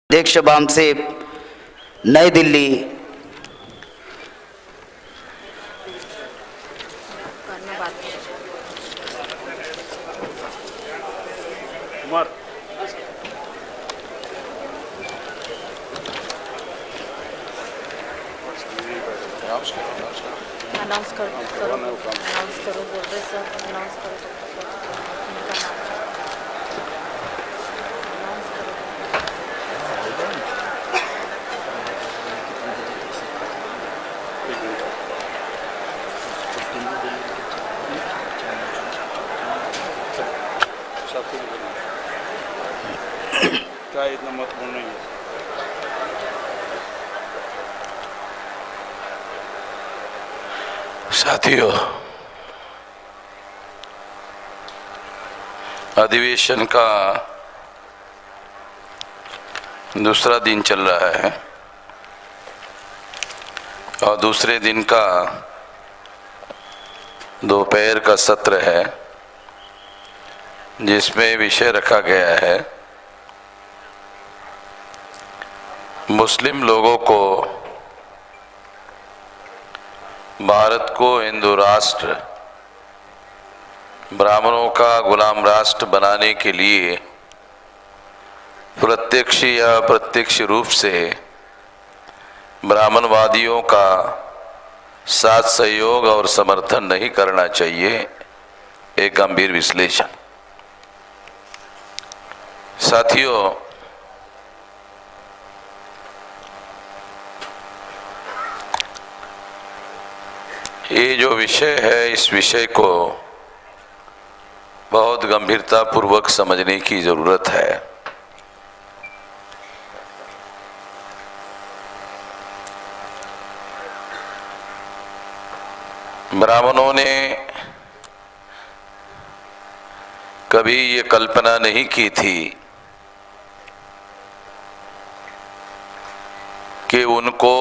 अध्यक्ष बाम से नई दिल्ली। अनाउंस करो बोल रहे सर, अनाउंस करो इनका नाम अनाउंस करो। क्या इतना महत्वपूर्ण नहीं है। साथियों, अधिवेशन का दूसरा दिन चल रहा है और दूसरे दिन का दोपहर का सत्र है, जिसमें विषय रखा गया है मुस्लिम लोगों को भारत को हिंदू राष्ट्र, ब्राह्मणों का गुलाम राष्ट्र बनाने के लिए प्रत्यक्ष या अप्रत्यक्ष रूप से ब्राह्मणवादियों का साथ सहयोग और समर्थन नहीं करना चाहिए। एक गंभीर विश्लेषण। साथियों, ये जो विषय है, इस विषय को बहुत गंभीरता पूर्वक समझने की जरूरत है। ब्राह्मणों ने कभी ये कल्पना नहीं की थी कि उनको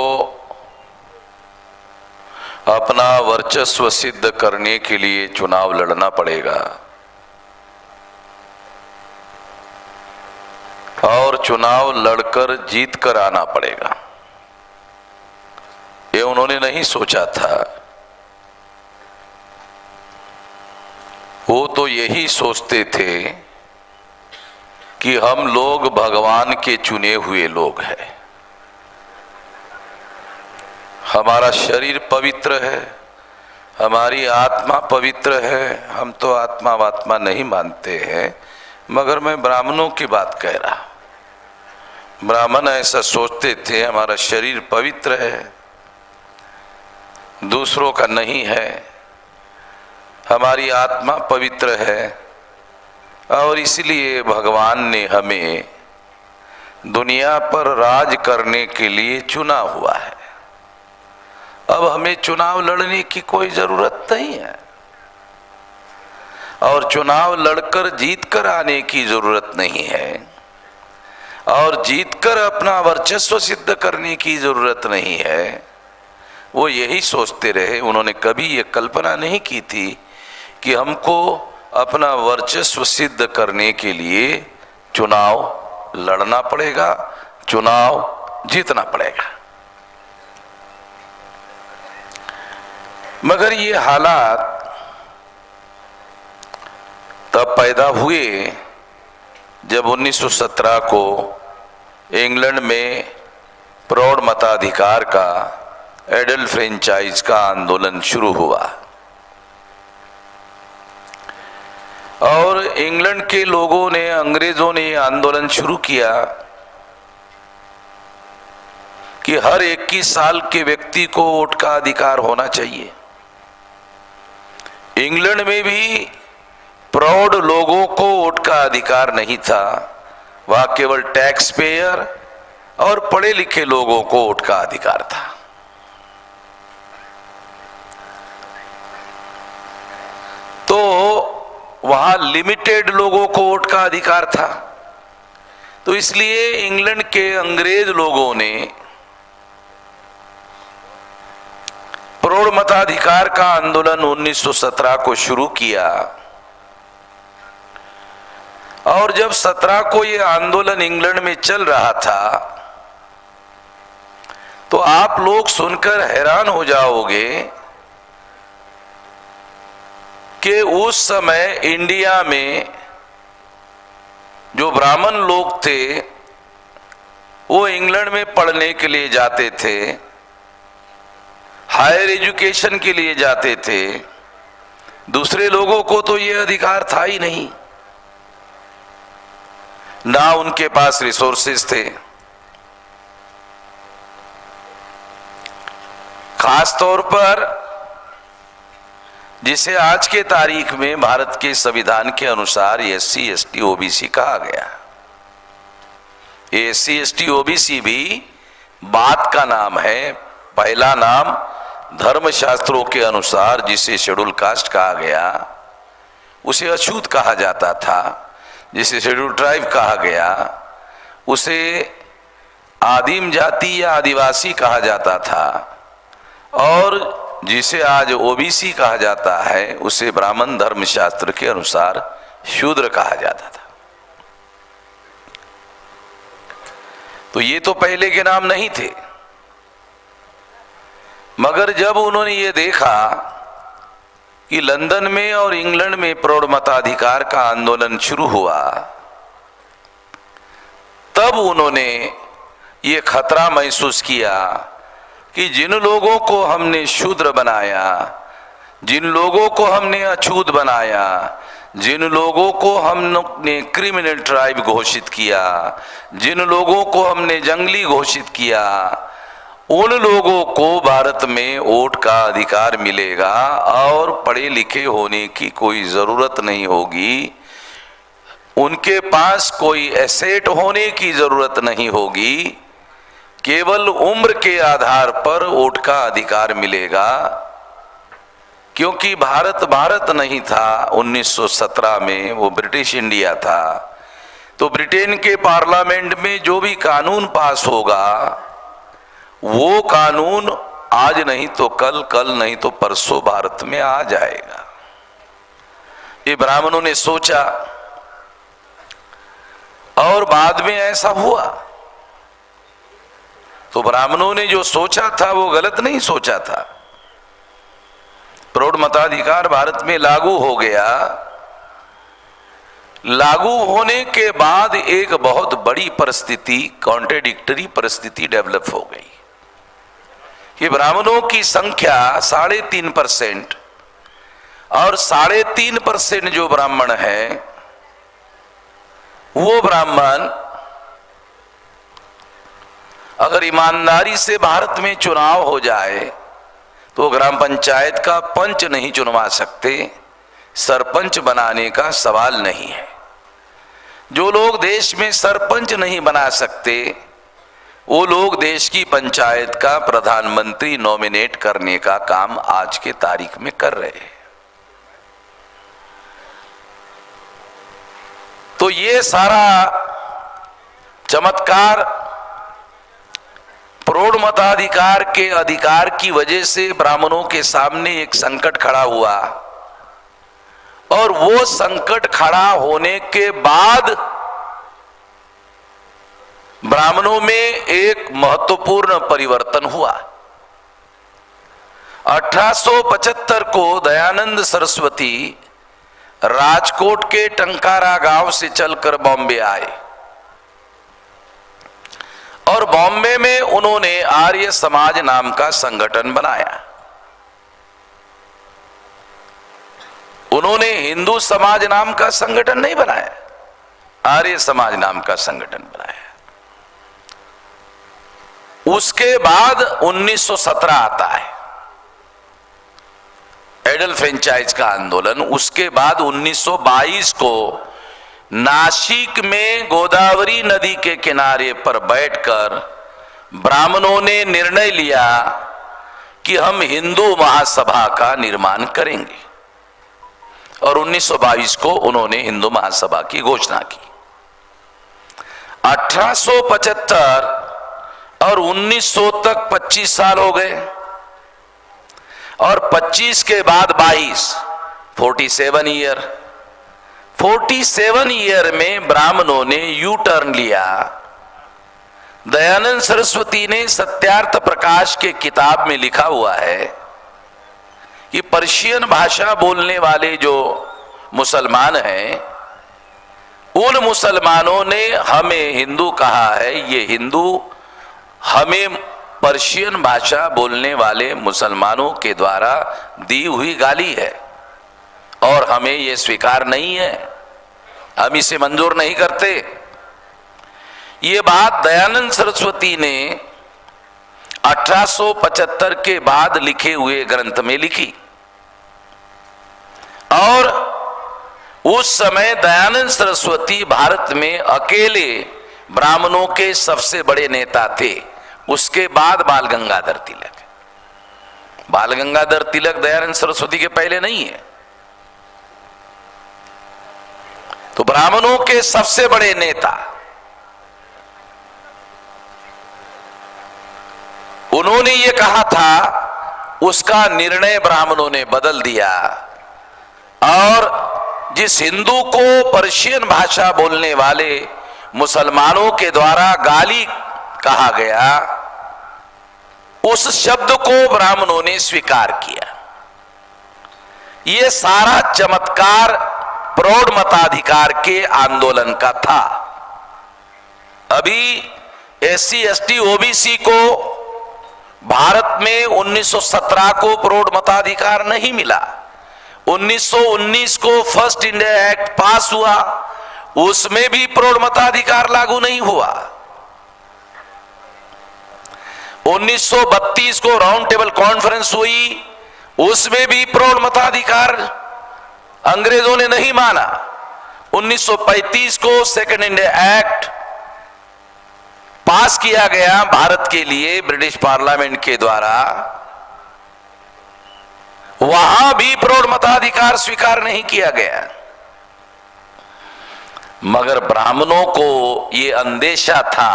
अपना वर्चस्व सिद्ध करने के लिए चुनाव लड़ना पड़ेगा और चुनाव लड़कर जीत कर आना पड़ेगा। ये उन्होंने नहीं सोचा था। वो तो यही सोचते थे कि हम लोग भगवान के चुने हुए लोग हैं, हमारा शरीर पवित्र है, हमारी आत्मा पवित्र है। हम तो आत्मा वात्मा नहीं मानते हैं, मगर मैं ब्राह्मणों की बात कह रहा। ब्राह्मण ऐसा सोचते थे, हमारा शरीर पवित्र है, दूसरों का नहीं है, हमारी आत्मा पवित्र है और इसलिए भगवान ने हमें दुनिया पर राज करने के लिए चुना हुआ है। अब हमें चुनाव लड़ने की कोई जरूरत नहीं है और चुनाव लड़कर जीत कर आने की जरूरत नहीं है और जीतकर अपना वर्चस्व सिद्ध करने की जरूरत नहीं है। वो यही सोचते रहे। उन्होंने कभी ये कल्पना नहीं की थी कि हमको अपना वर्चस्व सिद्ध करने के लिए चुनाव लड़ना पड़ेगा, चुनाव जीतना पड़ेगा। मगर ये हालात तब पैदा हुए जब 1917 को इंग्लैंड में प्रौढ़ मताधिकार का, एडल्ट फ्रेंचाइज का आंदोलन शुरू हुआ और इंग्लैंड के लोगों ने, अंग्रेजों ने आंदोलन शुरू किया कि हर 21 साल के व्यक्ति को वोट का अधिकार होना चाहिए। इंग्लैंड में भी प्रौढ़ लोगों को वोट का अधिकार नहीं था, वहां केवल टैक्स पेयर और पढ़े लिखे लोगों को वोट का अधिकार था। तो वहां लिमिटेड लोगों को वोट का अधिकार था। तो इसलिए इंग्लैंड के अंग्रेज लोगों ने प्रौढ़ मताधिकार का आंदोलन 1917 को शुरू किया और जब 17 को ये आंदोलन इंग्लैंड में चल रहा था तो आप लोग सुनकर हैरान हो जाओगे कि उस समय इंडिया में जो ब्राह्मण लोग थे वो इंग्लैंड में पढ़ने के लिए जाते थे, हायर एजुकेशन के लिए जाते थे। दूसरे लोगों को तो ये अधिकार था ही नहीं, ना उनके पास रिसोर्सेज थे। खास तौर पर जिसे आज के तारीख में भारत के संविधान के अनुसार SC ST OBC कहा गया। SC ST OBC भी बात का नाम है। पहला नाम धर्मशास्त्रों के अनुसार जिसे शेड्यूल कास्ट कहा गया उसे अछूत कहा जाता था, जिसे शेड्यूल ट्राइब कहा गया उसे आदिम जाति या आदिवासी कहा जाता था, और जिसे आज OBC कहा जाता है उसे ब्राह्मण धर्मशास्त्र के अनुसार शूद्र कहा जाता था। तो ये तो पहले के नाम नहीं थे, मगर जब उन्होंने ये देखा कि लंदन में और इंग्लैंड में प्रौढ़ मताधिकार का आंदोलन शुरू हुआ, तब उन्होंने ये खतरा महसूस किया कि जिन लोगों को हमने शूद्र बनाया, जिन लोगों को हमने अछूत बनाया, जिन लोगों को हमने क्रिमिनल ट्राइब घोषित किया, जिन लोगों को हमने जंगली घोषित किया, उन लोगों को भारत में वोट का अधिकार मिलेगा और पढ़े लिखे होने की कोई जरूरत नहीं होगी, उनके पास कोई एसेट होने की जरूरत नहीं होगी, केवल उम्र के आधार पर वोट का अधिकार मिलेगा। क्योंकि भारत नहीं था 1917 में, वो ब्रिटिश इंडिया था। तो ब्रिटेन के पार्लियामेंट में जो भी कानून पास होगा वो कानून आज नहीं तो कल, कल नहीं तो परसों भारत में आ जाएगा। ये ब्राह्मणों ने सोचा और बाद में ऐसा हुआ। तो ब्राह्मणों ने जो सोचा था वो गलत नहीं सोचा था। प्रौढ़ मताधिकार भारत में लागू हो गया। लागू होने के बाद एक बहुत बड़ी परिस्थिति, कॉन्ट्रेडिक्टरी परिस्थिति डेवलप हो गई कि ब्राह्मणों की संख्या 3.5% और 3.5% जो ब्राह्मण है वो ब्राह्मण अगर ईमानदारी से भारत में चुनाव हो जाए तो ग्राम पंचायत का पंच नहीं चुनवा सकते, सरपंच बनाने का सवाल नहीं है। जो लोग देश में सरपंच नहीं बना सकते वो लोग देश की पंचायत का प्रधानमंत्री नॉमिनेट करने का काम आज के तारीख में कर रहे हैं। तो ये सारा चमत्कार प्रौढ़ मताधिकार के अधिकार की वजह से ब्राह्मणों के सामने एक संकट खड़ा हुआ, और वो संकट खड़ा होने के बाद ब्राह्मणों में एक महत्वपूर्ण परिवर्तन हुआ। 1875 को दयानंद सरस्वती राजकोट के टंकारा गांव से चलकर बॉम्बे आए और बॉम्बे में उन्होंने आर्य समाज नाम का संगठन बनाया। उन्होंने हिंदू समाज नाम का संगठन नहीं बनाया, आर्य समाज नाम का संगठन बनाया। उसके बाद 1917 आता है, एडल फ्रेंचाइज का आंदोलन। उसके बाद 1922 को नासिक में गोदावरी नदी के किनारे पर बैठकर ब्राह्मणों ने निर्णय लिया कि हम हिंदू महासभा का निर्माण करेंगे, और 1922 को उन्होंने हिंदू महासभा की घोषणा की। 1875 और 1900 तक 25 साल हो गए, और 25 के बाद 22, 47 ईयर। 47 ईयर में ब्राह्मणों ने यू टर्न लिया। दयानंद सरस्वती ने सत्यार्थ प्रकाश के किताब में लिखा हुआ है कि पर्शियन भाषा बोलने वाले जो मुसलमान हैं, उन मुसलमानों ने हमें हिंदू कहा है। ये हिंदू हमें पर्शियन भाषा बोलने वाले मुसलमानों के द्वारा दी हुई गाली है और हमें ये स्वीकार नहीं है, हम इसे मंजूर नहीं करते। ये बात दयानंद सरस्वती ने 1875 के बाद लिखे हुए ग्रंथ में लिखी और उस समय दयानंद सरस्वती भारत में अकेले ब्राह्मणों के सबसे बड़े नेता थे। उसके बाद बाल गंगाधर तिलक। बाल गंगाधर तिलक दयानंद सरस्वती के पहले नहीं है। तो ब्राह्मणों के सबसे बड़े नेता, उन्होंने ये कहा था, उसका निर्णय ब्राह्मणों ने बदल दिया और जिस हिंदू को पर्शियन भाषा बोलने वाले मुसलमानों के द्वारा गाली कहा गया, उस शब्द को ब्राह्मणों ने स्वीकार किया। यह सारा चमत्कार प्रौढ़ मताधिकार के आंदोलन का था। अभी SC ST OBC को भारत में 1917 को प्रौढ़ मताधिकार नहीं मिला। 1919 को फर्स्ट इंडिया एक्ट पास हुआ, उसमें भी प्रौढ़ मताधिकार लागू नहीं हुआ। 1932 को राउंड टेबल कॉन्फ्रेंस हुई, उसमें भी प्रौढ़ मताधिकार अंग्रेजों ने नहीं माना। 1935 को सेकेंड इंडिया एक्ट पास किया गया भारत के लिए ब्रिटिश पार्लियामेंट के द्वारा, वहां भी प्रौढ़ मताधिकार स्वीकार नहीं किया गया। मगर ब्राह्मणों को यह अंदेशा था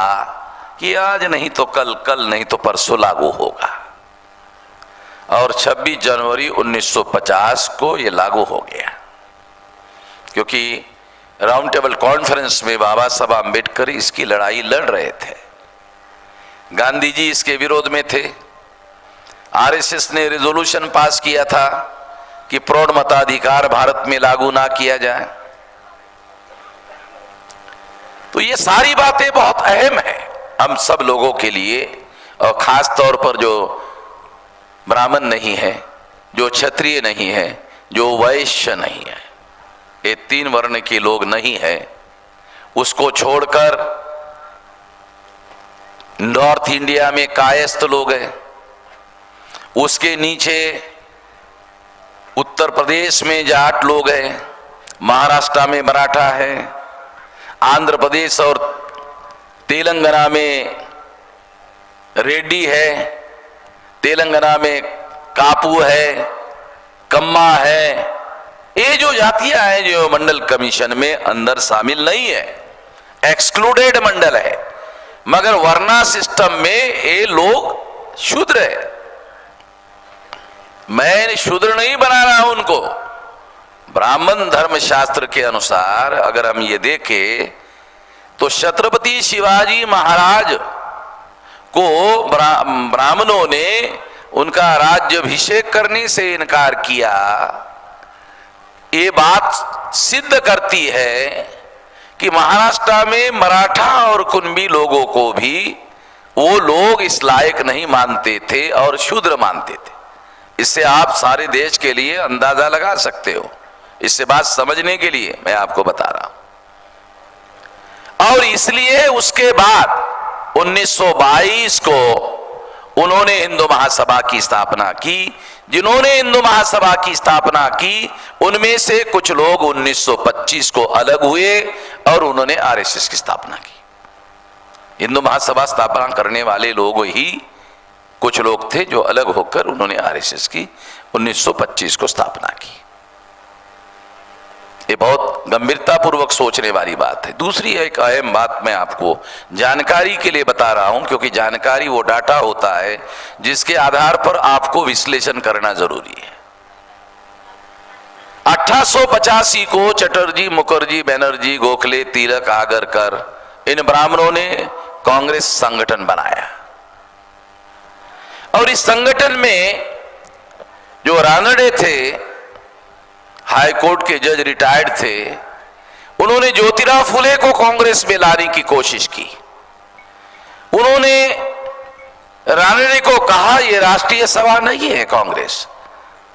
कि आज नहीं तो कल, कल नहीं तो परसों लागू होगा और 26 जनवरी 1950 को यह लागू हो गया, क्योंकि राउंड टेबल कॉन्फ्रेंस में बाबा साहब आम्बेडकर इसकी लड़ाई लड़ रहे थे। गांधी जी इसके विरोध में थे। RSS ने रेजोल्यूशन पास किया था कि प्रौढ़ मताधिकार भारत में लागू ना किया जाए। तो ये सारी बातें बहुत अहम है हम सब लोगों के लिए, और खास तौर पर जो ब्राह्मण नहीं है, जो क्षत्रिय नहीं है, जो वैश्य नहीं है, ये 3 वर्ण के लोग नहीं है, उसको छोड़कर नॉर्थ इंडिया में कायस्थ लोग हैं, उसके नीचे उत्तर प्रदेश में जाट लोग हैं, महाराष्ट्र में मराठा है, आंध्र प्रदेश और तेलंगाना में रेड्डी है, तेलंगाना में कापू है, कम्मा है। ये जो जातियां हैं जो मंडल कमीशन में अंदर शामिल नहीं है, एक्सक्लूडेड मंडल है, मगर वर्णा सिस्टम में ये लोग शूद्र है। मैं शूद्र नहीं बना रहा हूं उनको। ब्राह्मण धर्म शास्त्र के अनुसार अगर हम ये देखें तो छत्रपति शिवाजी महाराज को ब्राह्मणों ने उनका राज्याभिषेक करने से इनकार किया। ये बात सिद्ध करती है कि महाराष्ट्र में मराठा और कुणबी लोगों को भी वो लोग इस लायक नहीं मानते थे और शूद्र मानते थे। इससे आप सारे देश के लिए अंदाजा लगा सकते हो। इससे बात समझने के लिए मैं आपको बता रहा हूं। और इसलिए उसके बाद 1922 को उन्होंने हिंदू महासभा की स्थापना की। जिन्होंने हिंदू महासभा की स्थापना की उनमें से कुछ लोग 1925 को अलग हुए और उन्होंने RSS की स्थापना की। हिंदू महासभा स्थापना करने वाले लोग ही कुछ लोग थे जो अलग होकर उन्होंने RSS की 1925 को स्थापना की। ये बहुत गंभीरता पूर्वक सोचने वाली बात है। दूसरी एक अहम बात मैं आपको जानकारी के लिए बता रहा हूं, क्योंकि जानकारी वो डाटा होता है जिसके आधार पर आपको विश्लेषण करना जरूरी है। 1885 को चटर्जी, मुखर्जी, बनर्जी, गोखले, तिलक, आगरकर, इन ब्राह्मणों ने कांग्रेस संगठन बनाया। और इस संगठन में जो रानडे थे, हाई कोर्ट के जज रिटायर्ड थे, उन्होंने ज्योतिराव फुले को कांग्रेस में लाने की कोशिश की। उन्होंने रानडे को कहा, यह राष्ट्रीय सभा नहीं है कांग्रेस,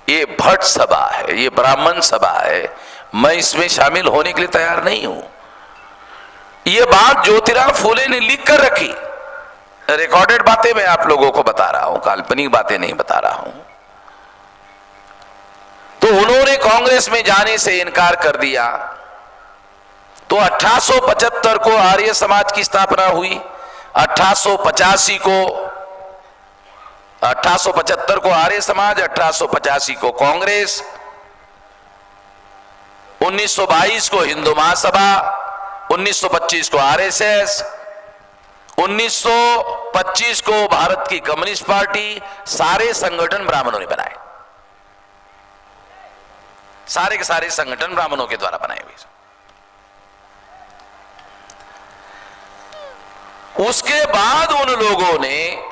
ये भट्ट सभा है, ये ब्राह्मण सभा है, मैं इसमें शामिल होने के लिए तैयार नहीं हूं। ये बात ज्योतिराव फुले ने लिख कर रखी। रिकॉर्डेड बातें मैं आप लोगों को बता रहा हूं, काल्पनिक बातें नहीं बता रहा हूं। तो उन्होंने कांग्रेस में जाने से इनकार कर दिया। तो 1875 को आर्य समाज की स्थापना हुई, 1875 को आर्य समाज, 1885 को कांग्रेस, 1922 को हिंदू महासभा, 1925 को आरएसएस, 1925 को भारत की कम्युनिस्ट पार्टी। सारे संगठन ब्राह्मणों ने बनाए, सारे के सारे संगठन ब्राह्मणों के द्वारा बनाए हुए। उसके बाद उन लोगों ने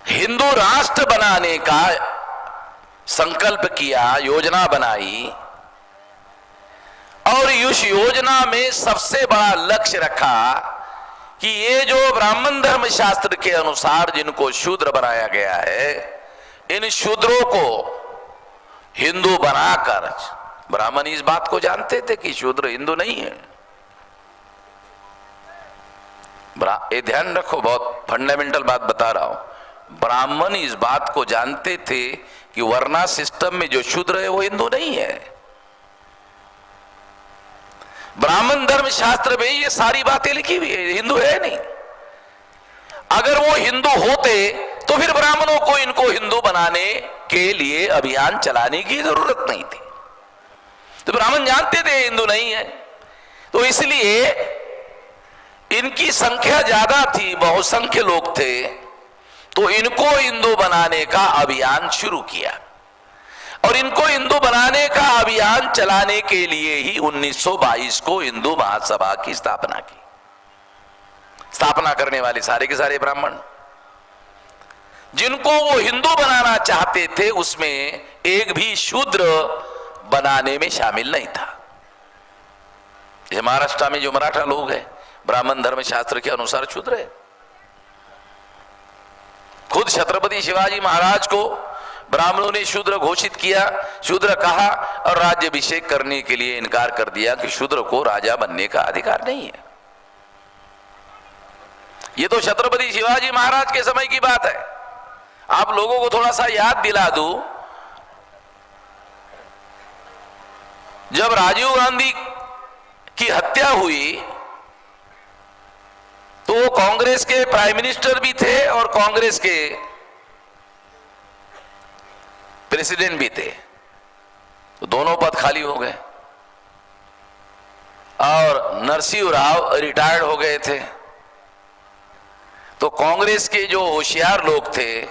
हिंदू राष्ट्र बनाने का संकल्प किया, योजना बनाई, और इस योजना में सबसे बड़ा लक्ष्य रखा कि ये जो ब्राह्मण धर्म शास्त्र के अनुसार जिनको शूद्र बनाया गया है, इन शूद्रों को हिंदू बनाकर, ब्राह्मण इस बात को जानते थे कि शूद्र हिंदू नहीं है। ये ध्यान रखो, बहुत फंडामेंटल बात बता रहा हूं। ब्राह्मण इस बात को जानते थे कि वर्णा सिस्टम में जो शूद्र है वो हिंदू नहीं है। ब्राह्मण धर्म शास्त्र में ये सारी बातें लिखी हुई है, हिंदू है नहीं। अगर वो हिंदू होते तो फिर ब्राह्मणों को इनको हिंदू बनाने के लिए अभियान चलाने की जरूरत नहीं थी। तो ब्राह्मण जानते थे हिंदू नहीं है, तो इसलिए इनकी संख्या ज्यादा थी, बहुसंख्य लोग थे, तो इनको हिंदू बनाने का अभियान शुरू किया। और इनको हिंदू बनाने का अभियान चलाने के लिए ही 1922 को हिंदू महासभा की स्थापना की। स्थापना करने वाले सारे के सारे ब्राह्मण, जिनको वो हिंदू बनाना चाहते थे, उसमें एक भी शूद्र बनाने में शामिल नहीं था। ये महाराष्ट्र में जो मराठा लोग हैं, ब्राह्मण धर्म शास्त्र के अनुसार शूद्र है। खुद छत्रपति शिवाजी महाराज को ब्राह्मणों ने शूद्र घोषित किया, शूद्र कहा, और राज्याभिषेक करने के लिए इनकार कर दिया कि शूद्र को राजा बनने का अधिकार नहीं है। ये तो छत्रपति शिवाजी महाराज के समय की बात है। आप लोगों को थोड़ा सा याद दिला दूं, जब राजीव गांधी की हत्या हुई तो वो कांग्रेस के प्राइम मिनिस्टर भी थे और कांग्रेस के प्रेसिडेंट भी थे। तो दोनों पद खाली हो गए और नरसिंह राव रिटायर्ड हो गए थे। तो कांग्रेस के जो होशियार लोग थे,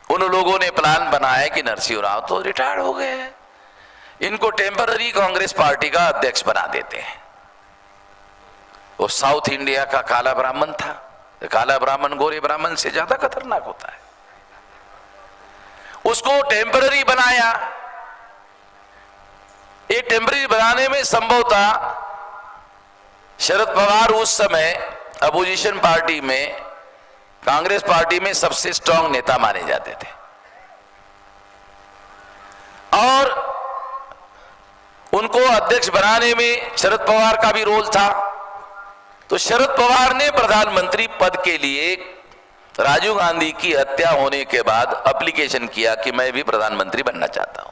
उन लोगों ने प्लान बनाया कि नरसिंह राव तो रिटायर्ड हो गए हैं, इनको टेम्पररी कांग्रेस पार्टी का अध्यक्ष बना देते हैं। वो साउथ इंडिया का काला ब्राह्मण था। काला ब्राह्मण गोरे ब्राह्मण से ज्यादा खतरनाक होता है। उसको टेम्पररी बनाया। ये टेम्पररी बनाने में संभवतः शरद पवार उस समय अपोजिशन पार्टी में, कांग्रेस पार्टी में सबसे स्ट्रांग नेता माने जाते थे, और उनको अध्यक्ष बनाने में शरद पवार का भी रोल था। तो शरद पवार ने प्रधानमंत्री पद के लिए राजीव गांधी की हत्या होने के बाद एप्लीकेशन किया कि मैं भी प्रधानमंत्री बनना चाहता हूं।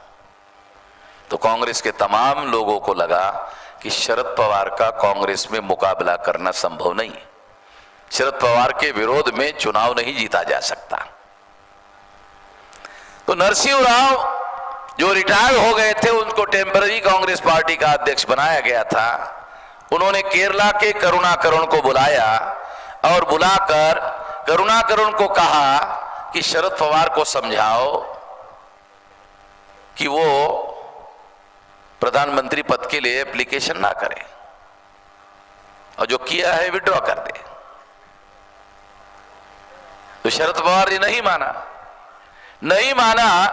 तो कांग्रेस के तमाम लोगों को लगा कि शरद पवार का कांग्रेस में मुकाबला करना संभव नहीं, शरद पवार के विरोध में चुनाव नहीं जीता जा सकता। तो नरसिंह राव जो रिटायर हो गए थे, उनको टेम्पररी कांग्रेस पार्टी का अध्यक्ष बनाया गया था। उन्होंने केरला के करुणाकरण को बुलाया और बुलाकर करुणाकरण को कहा कि शरद पवार को समझाओ कि वो प्रधानमंत्री पद के लिए एप्लीकेशन ना करे और जो किया है विड्रॉ कर दे। तो शरद पवार ने नहीं माना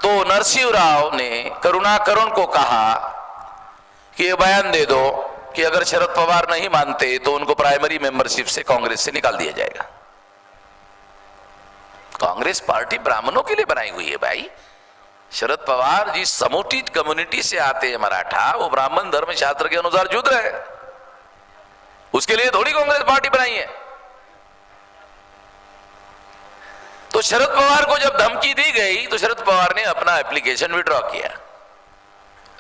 तो नरसिंह राव ने करुणाकरण को कहा कि ये बयान दे दो कि अगर शरद पवार नहीं मानते तो उनको प्राइमरी मेंबरशिप से कांग्रेस से निकाल दिया जाएगा। कांग्रेस पार्टी ब्राह्मणों के लिए बनाई हुई है भाई। शरद पवार जिस समोटित कम्युनिटी से आते हैं मराठा, वो ब्राह्मण धर्म शास्त्र के अनुसार शूद्र है, उसके लिए थोड़ी कांग्रेस पार्टी बनाई है। तो शरद पवार को जब धमकी दी गई तो शरद पवार ने अपना एप्लीकेशन विड्रॉ किया।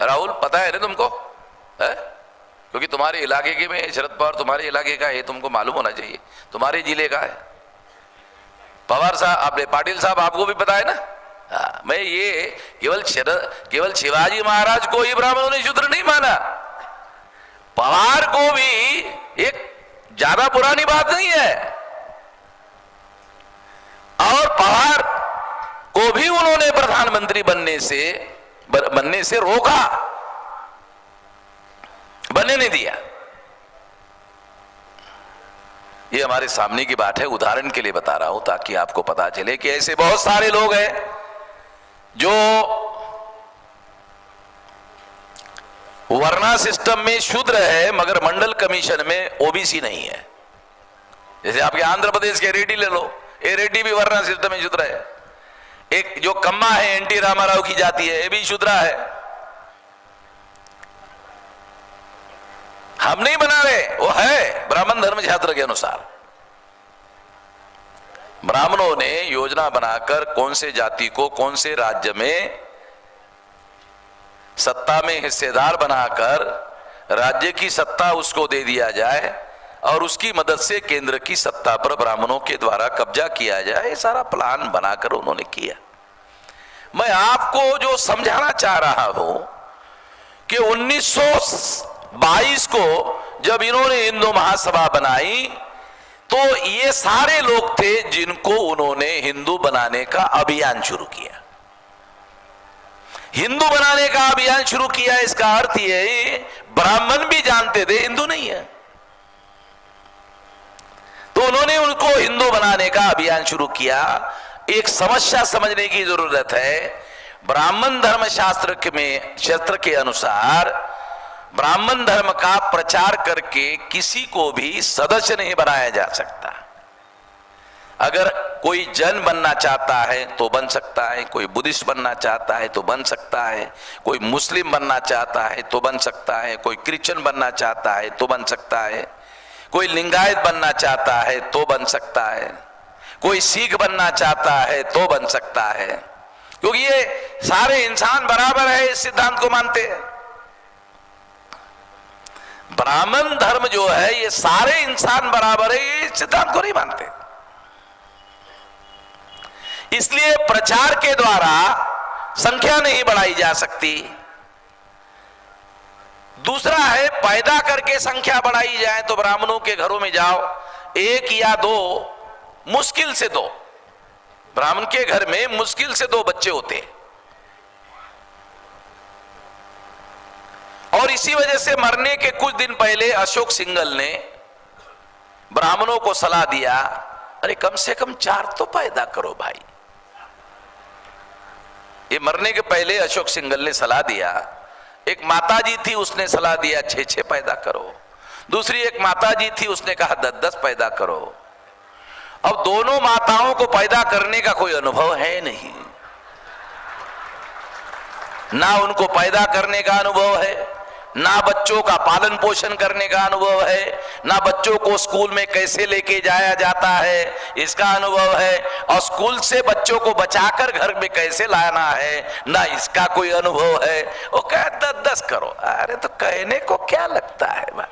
राहुल पता है ना तुमको, है? क्योंकि तुम्हारे इलाके के में शरद पवार तुम्हारे इलाके का है, तुमको मालूम होना चाहिए, तुम्हारे जिले का है। पवार साहब, आपने पाटिल साहब, आपको भी पता है ना। हाँ, मैं ये केवल शिवाजी महाराज को ही ब्राह्मणों ने शूद्र नहीं माना, पवार को भी एक ज्यादा पुरानी बात नहीं है, और पवार को भी उन्होंने प्रधानमंत्री बनने से रोका, बनने नहीं दिया। ये हमारे सामने की बात है, उदाहरण के लिए बता रहा हूं ताकि आपको पता चले कि ऐसे बहुत सारे लोग हैं जो वर्णा सिस्टम में शूद्र है मगर मंडल कमीशन में ओबीसी नहीं है। जैसे आपके आंध्र प्रदेश के रेड्डी ले लो, ये रेड्डी भी वर्णा सिस्टम में शूद्र है। एक जो कम्मा है एनटी रामाराव की जाति है, ये भी शूद्रा है। हम नहीं बना रहे, वो है ब्राह्मण धर्म शास्त्र के अनुसार। ब्राह्मणों ने योजना बनाकर कौन से जाति को कौन से राज्य में सत्ता में हिस्सेदार बनाकर राज्य की सत्ता उसको दे दिया जाए और उसकी मदद से केंद्र की सत्ता पर ब्राह्मणों के द्वारा कब्जा किया जाए, ये सारा प्लान बनाकर उन्होंने किया। मैं आपको जो समझाना चाह रहा हूं कि 1922 को जब इन्होंने हिंदू महासभा बनाई तो ये सारे लोग थे जिनको उन्होंने हिंदू बनाने का अभियान शुरू किया। हिंदू बनाने का अभियान शुरू किया, इसका अर्थ ये ब्राह्मण भी जानते थे हिंदू नहीं है, तो उन्होंने उनको हिंदू बनाने का अभियान शुरू किया। एक समस्या समझने की जरूरत है, ब्राह्मण धर्म शास्त्र के अनुसार ब्राह्मण धर्म का प्रचार करके किसी को भी सदस्य नहीं बनाया जा सकता। अगर कोई जैन बनना चाहता है तो बन सकता है, कोई बुद्धिस्ट बनना चाहता है तो बन सकता है, कोई मुस्लिम बनना चाहता है तो बन सकता है, कोई क्रिश्चियन बनना चाहता है तो बन सकता है, कोई लिंगायत बनना चाहता है तो बन सकता है, कोई सिख बनना चाहता है तो बन सकता है, क्योंकि ये सारे इंसान बराबर है, इस सिद्धांत को मानते हैं। ब्राह्मण धर्म जो है ये सारे इंसान बराबर है, ये सिद्धांत को नहीं मानते। इसलिए प्रचार के द्वारा संख्या नहीं बढ़ाई जा सकती। दूसरा है, पैदा करके संख्या बढ़ाई जाए तो ब्राह्मणों के घरों में जाओ, एक या दो, मुश्किल से दो, ब्राह्मण के घर में मुश्किल से 2 बच्चे होते। और इसी वजह से मरने के कुछ दिन पहले अशोक सिंघल ने ब्राह्मणों को सलाह दिया, अरे कम से कम 4 तो पैदा करो भाई। ये मरने के पहले अशोक सिंघल ने सलाह दिया। एक माताजी थी, उसने सलाह दिया 6-6 पैदा करो। दूसरी एक माताजी थी, उसने कहा 10-10 पैदा करो। अब दोनों माताओं को पैदा करने का कोई अनुभव है नहीं, ना उनको पैदा करने का अनुभव है, ना बच्चों का पालन पोषण करने का अनुभव है, ना बच्चों को स्कूल में कैसे लेके जाया जाता है इसका अनुभव है, और स्कूल से बच्चों को बचाकर घर में कैसे लाना है ना इसका कोई अनुभव है। वो कहे 10-10 करो। अरे तो कहने को क्या लगता है भाई।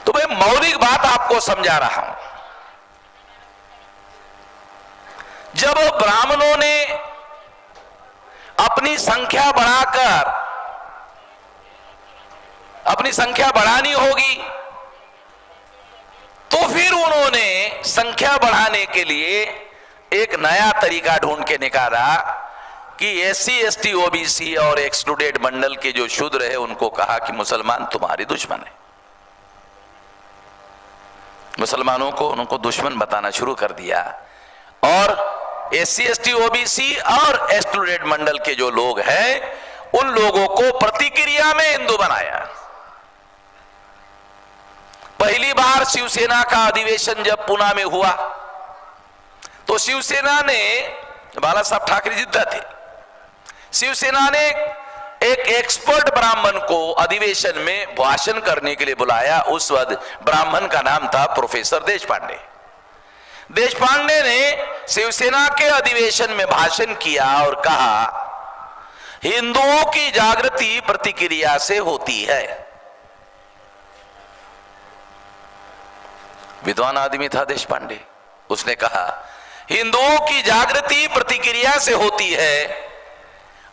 तो मैं मौलिक बात आपको समझा रहा हूं। जब ब्राह्मणों ने अपनी संख्या बढ़ाकर, अपनी संख्या बढ़ानी होगी तो फिर उन्होंने संख्या बढ़ाने के लिए एक नया तरीका ढूंढ के निकाला कि एससी एसटी ओबीसी और एक्सक्लूडेड मंडल के जो शूद्र है उनको कहा कि मुसलमान तुम्हारे दुश्मन है। मुसलमानों को उनको दुश्मन बताना शुरू कर दिया और एससी एसटी ओबीसी और एक्सक्लूडेड मंडल के जो लोग हैं उन लोगों को प्रतिक्रिया में हिंदू बनाया। पहली बार शिवसेना का अधिवेशन जब पुणे में हुआ तो शिवसेना ने, बाला साहब ठाकरे जिद्दा थे, शिवसेना ने एक एक्सपर्ट ब्राह्मण को अधिवेशन में भाषण करने के लिए बुलाया। उस वक्त ब्राह्मण का नाम था प्रोफेसर देशपांडे। देशपांडे ने शिवसेना के अधिवेशन में भाषण किया और कहा, हिंदुओं की जागृति प्रतिक्रिया से होती है। विद्वान आदमी था देशपांडे। उसने कहा, हिंदुओं की जागृति प्रतिक्रिया से होती है,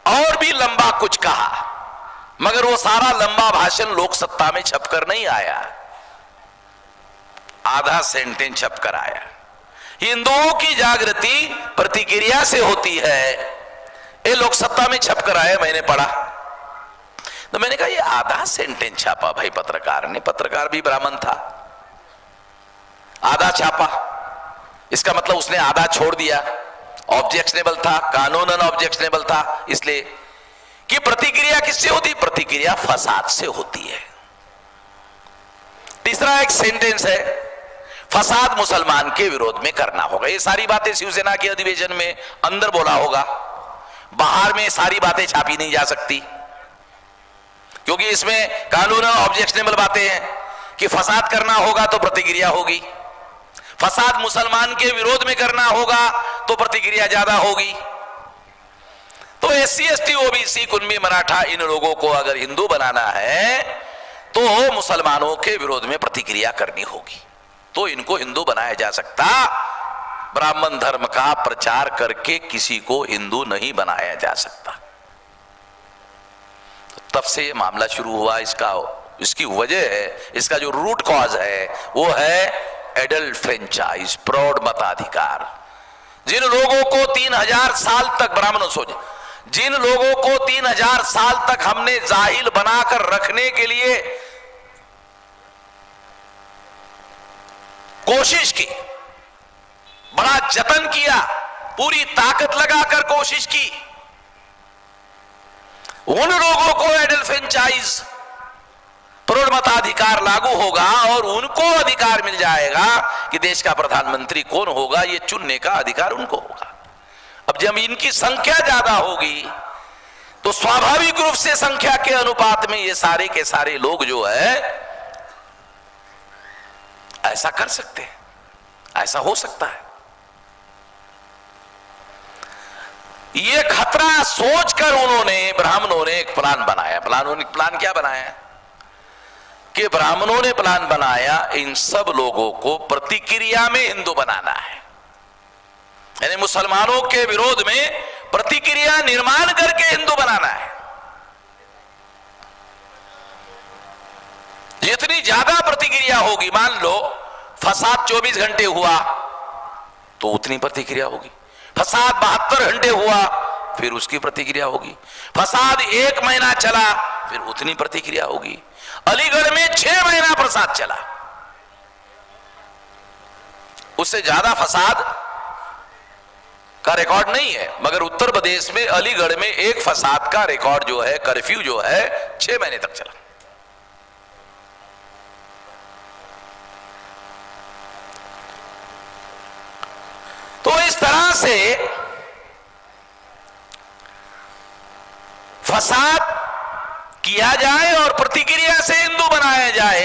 और भी लंबा कुछ कहा, मगर वो सारा लंबा भाषण लोक सत्ता में छपकर नहीं आया, आधा सेंटेंस छपकर आया। हिंदुओं की जागृति प्रतिक्रिया से होती है, ये लोक सत्ता में छपकर आया, मैंने पढ़ा। तो मैंने कहा ये आधा सेंटेंस छापा भाई पत्रकार ने, पत्रकार भी ब्राह्मण था, आधा छापा, इसका मतलब उसने आधा छोड़ दिया। ऑब्जेक्शनेबल था, कानूनन ऑब्जेक्शनेबल था, इसलिए कि प्रतिक्रिया किससे होती? प्रतिक्रिया फसाद से होती है। तीसरा एक सेंटेंस है, फसाद मुसलमान के विरोध में करना होगा। ये सारी बातें शिवसेना के अधिवेशन में अंदर बोला होगा, बाहर में सारी बातें छापी नहीं जा सकती, क्योंकि इसमें कानूनन ऑब्जेक्शनेबल बातें हैं कि फसाद करना होगा तो प्रतिक्रिया होगी, फसाद मुसलमान के विरोध में करना होगा तो प्रतिक्रिया ज्यादा होगी। तो एससी एसटी ओबीसी कुनबी मराठा इन लोगों को अगर हिंदू बनाना है तो मुसलमानों के विरोध में प्रतिक्रिया करनी होगी, तो इनको हिंदू बनाया जा सकता। ब्राह्मण धर्म का प्रचार करके किसी को हिंदू नहीं बनाया जा सकता। तो तब से यह मामला शुरू हुआ। इसकी वजह है, इसका जो रूट कॉज है वो है एडल्ट फ्रेंचाइज, प्रौढ़ मताधिकार। जिन लोगों को 3000 साल तक, ब्राह्मणों सोच, जिन लोगों को 3000 साल तक हमने जाहिल बनाकर रखने के लिए कोशिश की, बड़ा जतन किया, पूरी ताकत लगाकर कोशिश की, उन लोगों को एडल्ट फ्रेंचाइज, प्रौढ़ मताधिकार लागू होगा और उनको अधिकार मिल जाएगा कि देश का प्रधानमंत्री कौन होगा, ये चुनने का अधिकार उनको होगा। अब जब इनकी संख्या ज्यादा होगी तो स्वाभाविक रूप से संख्या के अनुपात में ये सारे के सारे लोग जो है ऐसा कर सकते हैं, ऐसा हो सकता है। ये खतरा सोचकर उन्होंने, ब्राह्मणों ने एक प्लान बनाया। प्लान क्या बनाया कि ब्राह्मणों ने प्लान बनाया, इन सब लोगों को प्रतिक्रिया में हिंदू बनाना है, यानी मुसलमानों के विरोध में प्रतिक्रिया निर्माण करके हिंदू बनाना है। जितनी ज्यादा प्रतिक्रिया होगी, मान लो फसाद 24 घंटे हुआ तो उतनी प्रतिक्रिया होगी, फसाद 72 घंटे हुआ फिर उसकी प्रतिक्रिया होगी, फसाद 1 महीना चला फिर उतनी प्रतिक्रिया होगी। अलीगढ़ में 6 महीना फसाद चला, उससे ज्यादा फसाद का रिकॉर्ड नहीं है, मगर उत्तर प्रदेश में अलीगढ़ में एक फसाद का रिकॉर्ड जो है, कर्फ्यू जो है 6 महीने तक चला। तो इस तरह से फसाद किया जाए और प्रतिक्रिया से हिंदू बनाया जाए,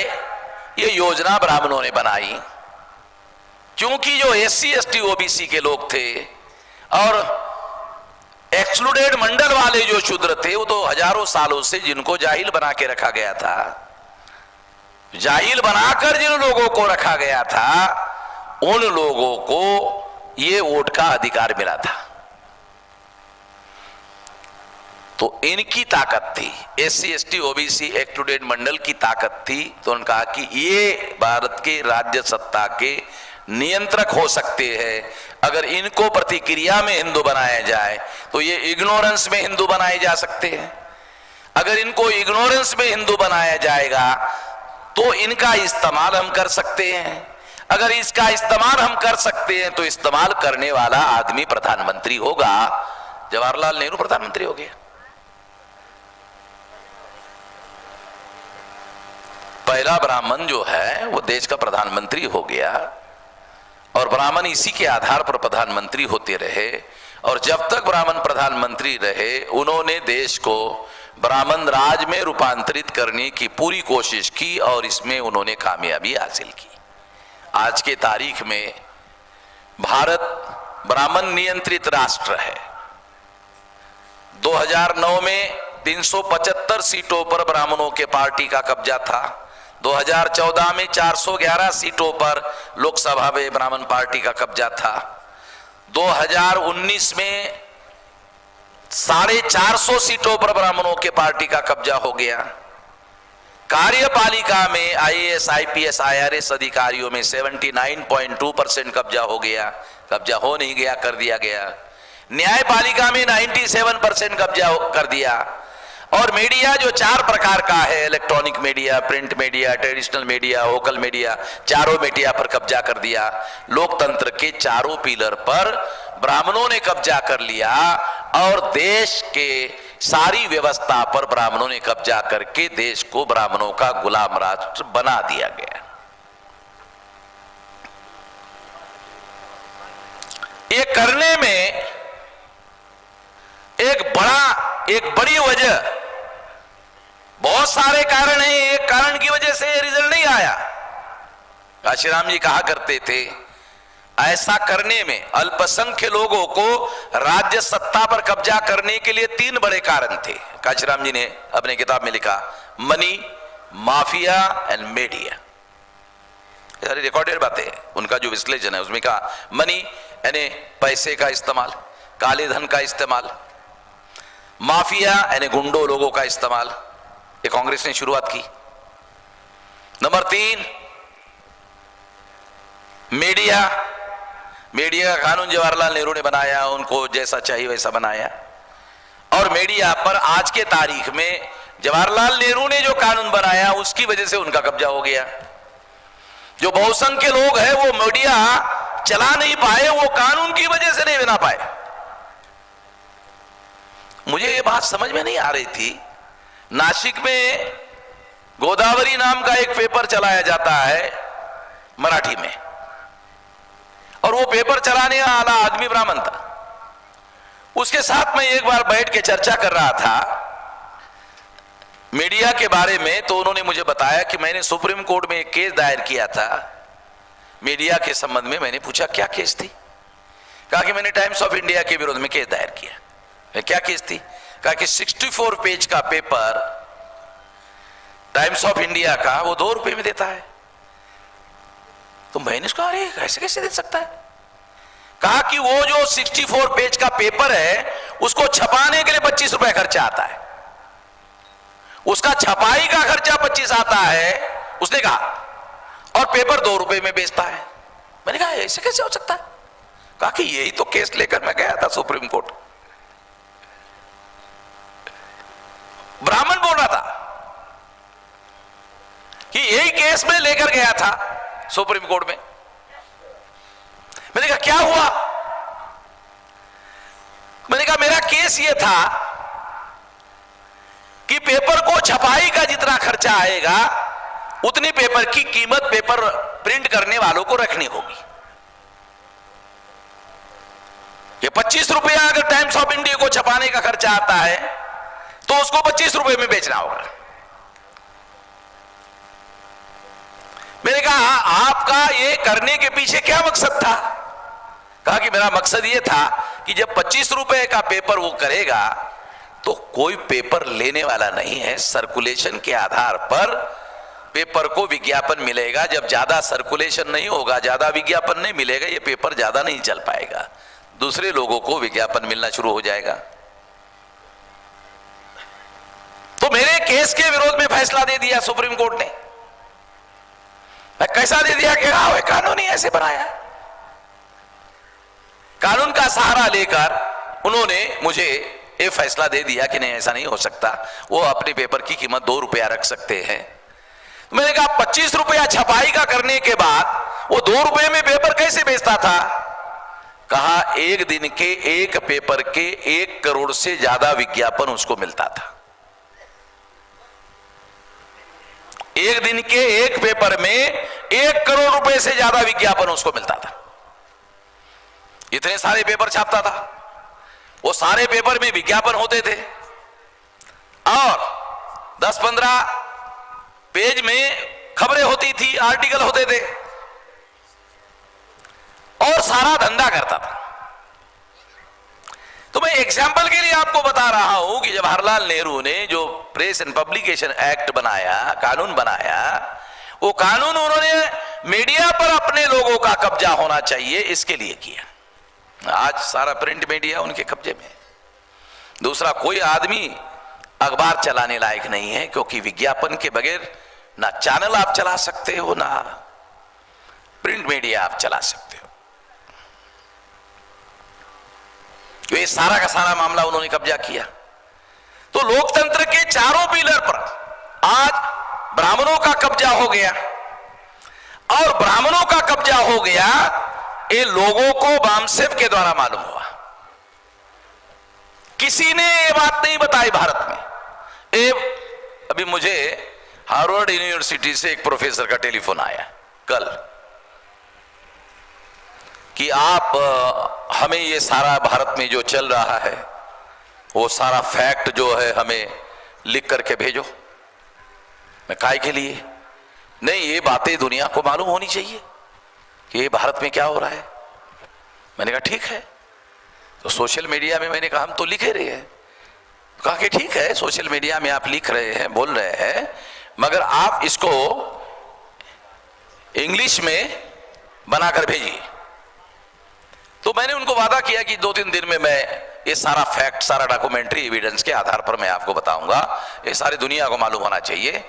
ये योजना ब्राह्मणों ने बनाई। क्योंकि जो एससी एसटी ओबीसी के लोग थे और एक्सक्लूडेड मंडल वाले जो शूद्र थे, वो तो हजारों सालों से जिनको जाहिल बना के रखा गया था, जाहिल बनाकर जिन लोगों को रखा गया था, उन लोगों को ये वोट का अधिकार मिला था। तो इनकी ताकत थी, SC ST OBC act to date Mandal की ताकत थी। तो उन्होंने कहा कि ये भारत के राज्य सत्ता के नियंत्रक हो सकते हैं। अगर इनको प्रतिक्रिया में हिंदू बनाया जाए तो ये इग्नोरेंस में हिंदू बनाए जा सकते हैं। अगर इनको इग्नोरेंस में हिंदू बनाया जाएगा तो इनका इस्तेमाल हम कर सकते हैं। अगर इसका इस्तेमाल हम कर सकते हैं तो इस्तेमाल करने वाला आदमी प्रधानमंत्री होगा। जवाहरलाल नेहरू प्रधानमंत्री हो गया। पहला ब्राह्मण जो है वो देश का प्रधानमंत्री हो गया और ब्राह्मण इसी के आधार पर प्रधानमंत्री होते रहे। और जब तक ब्राह्मण प्रधानमंत्री रहे उन्होंने देश को ब्राह्मण राज में रूपांतरित करने की पूरी कोशिश की और इसमें उन्होंने कामयाबी हासिल की। आज के तारीख में भारत ब्राह्मण नियंत्रित राष्ट्र है। 2009 में 375 सीटों पर ब्राह्मणों के पार्टी का कब्जा था। 2014 में 411 सीटों पर लोकसभा में ब्राह्मण पार्टी का कब्जा था। 2019 में 450 सीटों पर ब्राह्मणों के पार्टी का कब्जा हो गया। कार्यपालिका में IAS IPS IRS अधिकारियों में 79.2% कब्जा हो गया। कब्जा हो नहीं गया, कर दिया गया। न्यायपालिका में 97% कब्जा कर दिया। और मीडिया जो 4 प्रकार का है, electronic media, print media, traditional media, vocal media, चारों मीडिया पर कब्जा कर दिया। लोकतंत्र के चारों पिलर पर ब्राह्मणों ने कब्जा कर लिया और देश के सारी व्यवस्था पर ब्राह्मणों ने कब्जा करके देश को ब्राह्मणों का गुलाम राष्ट्र बना दिया गया। ये करने में एक बड़ी वजह, बहुत सारे कारण हैं, एक कारण की वजह से रिजल्ट नहीं आया। काशीराम जी कहा करते थे ऐसा करने में अल्पसंख्य लोगों को राज्य सत्ता पर कब्जा करने के लिए 3 बड़े कारण थे। काशीराम जी ने अपने किताब में लिखा, मनी, माफिया एंड मीडिया। सारी रिकॉर्डेड बातें, उनका जो विश्लेषण है उसमें कहा मनी यानी पैसे का इस्तेमाल, काले धन का इस्तेमाल, माफिया यानी गुंडों लोगों का इस्तेमाल, ये कांग्रेस ने शुरुआत की। Number 3 media. मीडिया का कानून जवाहरलाल नेहरू ने बनाया, उनको जैसा चाहिए वैसा बनाया। और मीडिया पर आज के तारीख में जवाहरलाल नेहरू ने जो कानून बनाया उसकी वजह से उनका कब्जा हो गया। जो बहुसंख्य लोग हैं वो मीडिया चला नहीं पाए, वो कानून की वजह से नहीं बना पाए। मुझे ये बात समझ में नहीं आ रही थी। नासिक में गोदावरी नाम का एक पेपर चलाया जाता है मराठी में, और वो पेपर चलाने वाला आदमी ब्राह्मण था। उसके साथ में एक बार बैठ के चर्चा कर रहा था मीडिया के बारे में, तो उन्होंने मुझे बताया कि मैंने सुप्रीम कोर्ट में एक केस दायर किया था मीडिया के संबंध में। मैंने पूछा क्या केस थी? कहा कि मैंने टाइम्स ऑफ इंडिया के विरोध में केस दायर किया। क्या केस थी? कहा कि 64 पेज का पेपर टाइम्स ऑफ इंडिया का वो 2 रुपए में देता है। तो मैंने उसको अरे ऐसे कैसे दे सकता है? कहा कि वो जो 64 पेज का पेपर है उसको छपाने के लिए 25 रुपए खर्चा आता है, उसका छपाई का खर्चा 25 आता है उसने कहा, और पेपर 2 रुपए में बेचता है। मैंने कहा ऐसे कैसे हो सकता है? कहा कि यही तो केस लेकर मैं गया था सुप्रीम कोर्ट। ब्राह्मण बोल रहा था कि यही केस में लेकर गया था सुप्रीम कोर्ट में। मैंने कहा क्या हुआ? मैंने कहा मेरा केस ये था कि पेपर को छपाई का जितना खर्चा आएगा उतनी पेपर की कीमत पेपर प्रिंट करने वालों को रखनी होगी। ये 25 रुपया अगर टाइम्स ऑफ इंडिया को छपाने का खर्चा आता है तो उसको 25 रुपए में बेचना होगा। मैंने कहा आपका ये करने के पीछे क्या मकसद था? कहा कि मेरा मकसद ये था कि जब 25 रुपए का पेपर वो करेगा तो कोई पेपर लेने वाला नहीं है, सर्कुलेशन के आधार पर पेपर को विज्ञापन मिलेगा। जब ज्यादा सर्कुलेशन नहीं होगा, ज्यादा विज्ञापन नहीं मिलेगा, ये पेपर ज्यादा नहीं चल पाएगा, दूसरे लोगों को विज्ञापन मिलना शुरू हो जाएगा। केस के विरोध में फैसला दे दिया सुप्रीम कोर्ट ने। कैसा दे दिया कि हाँ कानून ही ऐसे बनाया। कानून का सहारा लेकर उन्होंने मुझे ये फैसला दे दिया कि नहीं ऐसा नहीं हो सकता, वो अपने पेपर की कीमत 2 रुपया रख सकते हैं। तो मैंने कहा 25 रुपया छपाई का करने के बाद वो 2 रुपए में पेपर कैसे बेचता था? कहा एक दिन के एक पेपर के 1 करोड़ से ज्यादा विज्ञापन उसको मिलता था। एक दिन के एक पेपर में 1 करोड़ रुपए से ज्यादा विज्ञापन उसको मिलता था। इतने सारे पेपर छापता था, वो सारे पेपर में विज्ञापन होते थे और 10-15 पेज में खबरें होती थी, आर्टिकल होते थे और सारा धंधा करता था। तो मैं एग्जाम्पल के लिए आपको बता रहा हूं कि जवाहरलाल नेहरू ने जो प्रेस एंड पब्लिकेशन एक्ट बनाया, कानून बनाया, वो कानून उन्होंने मीडिया पर अपने लोगों का कब्जा होना चाहिए इसके लिए किया। आज सारा प्रिंट मीडिया उनके कब्जे में। दूसरा कोई आदमी अखबार चलाने लायक नहीं है, क्योंकि विज्ञापन के बगैर ना चैनल आप चला सकते हो ना प्रिंट मीडिया आप चला सकते हो। तो ये सारा का सारा मामला उन्होंने कब्जा किया। तो लोकतंत्र के चारों पिलर पर आज ब्राह्मणों का कब्जा हो गया, और ब्राह्मणों का कब्जा हो गया ये लोगों को वामसेव के द्वारा मालूम हुआ। किसी ने ये बात नहीं बताई भारत में। अभी मुझे हार्वर्ड यूनिवर्सिटी से एक प्रोफेसर का टेलीफोन आया कल कि आप हमें ये सारा भारत में जो चल रहा है वो सारा फैक्ट जो है हमें लिख करके भेजो। मैं काहे के लिए? नहीं, ये बातें दुनिया को मालूम होनी चाहिए कि ये भारत में क्या हो रहा है। मैंने कहा ठीक है। तो सोशल मीडिया में मैंने कहा हम तो लिख ही रहे हैं। कहा कि ठीक है, सोशल मीडिया में आप लिख रहे हैं, बोल रहे हैं, मगर आप इसको इंग्लिश में बनाकर भेजिए। तो मैंने उनको वादा किया कि 2-3 दिन में मैं ये सारा फैक्ट, सारा डॉक्यूमेंट्री एविडेंस के आधार पर मैं आपको बताऊंगा। ये सारी दुनिया को मालूम होना चाहिए।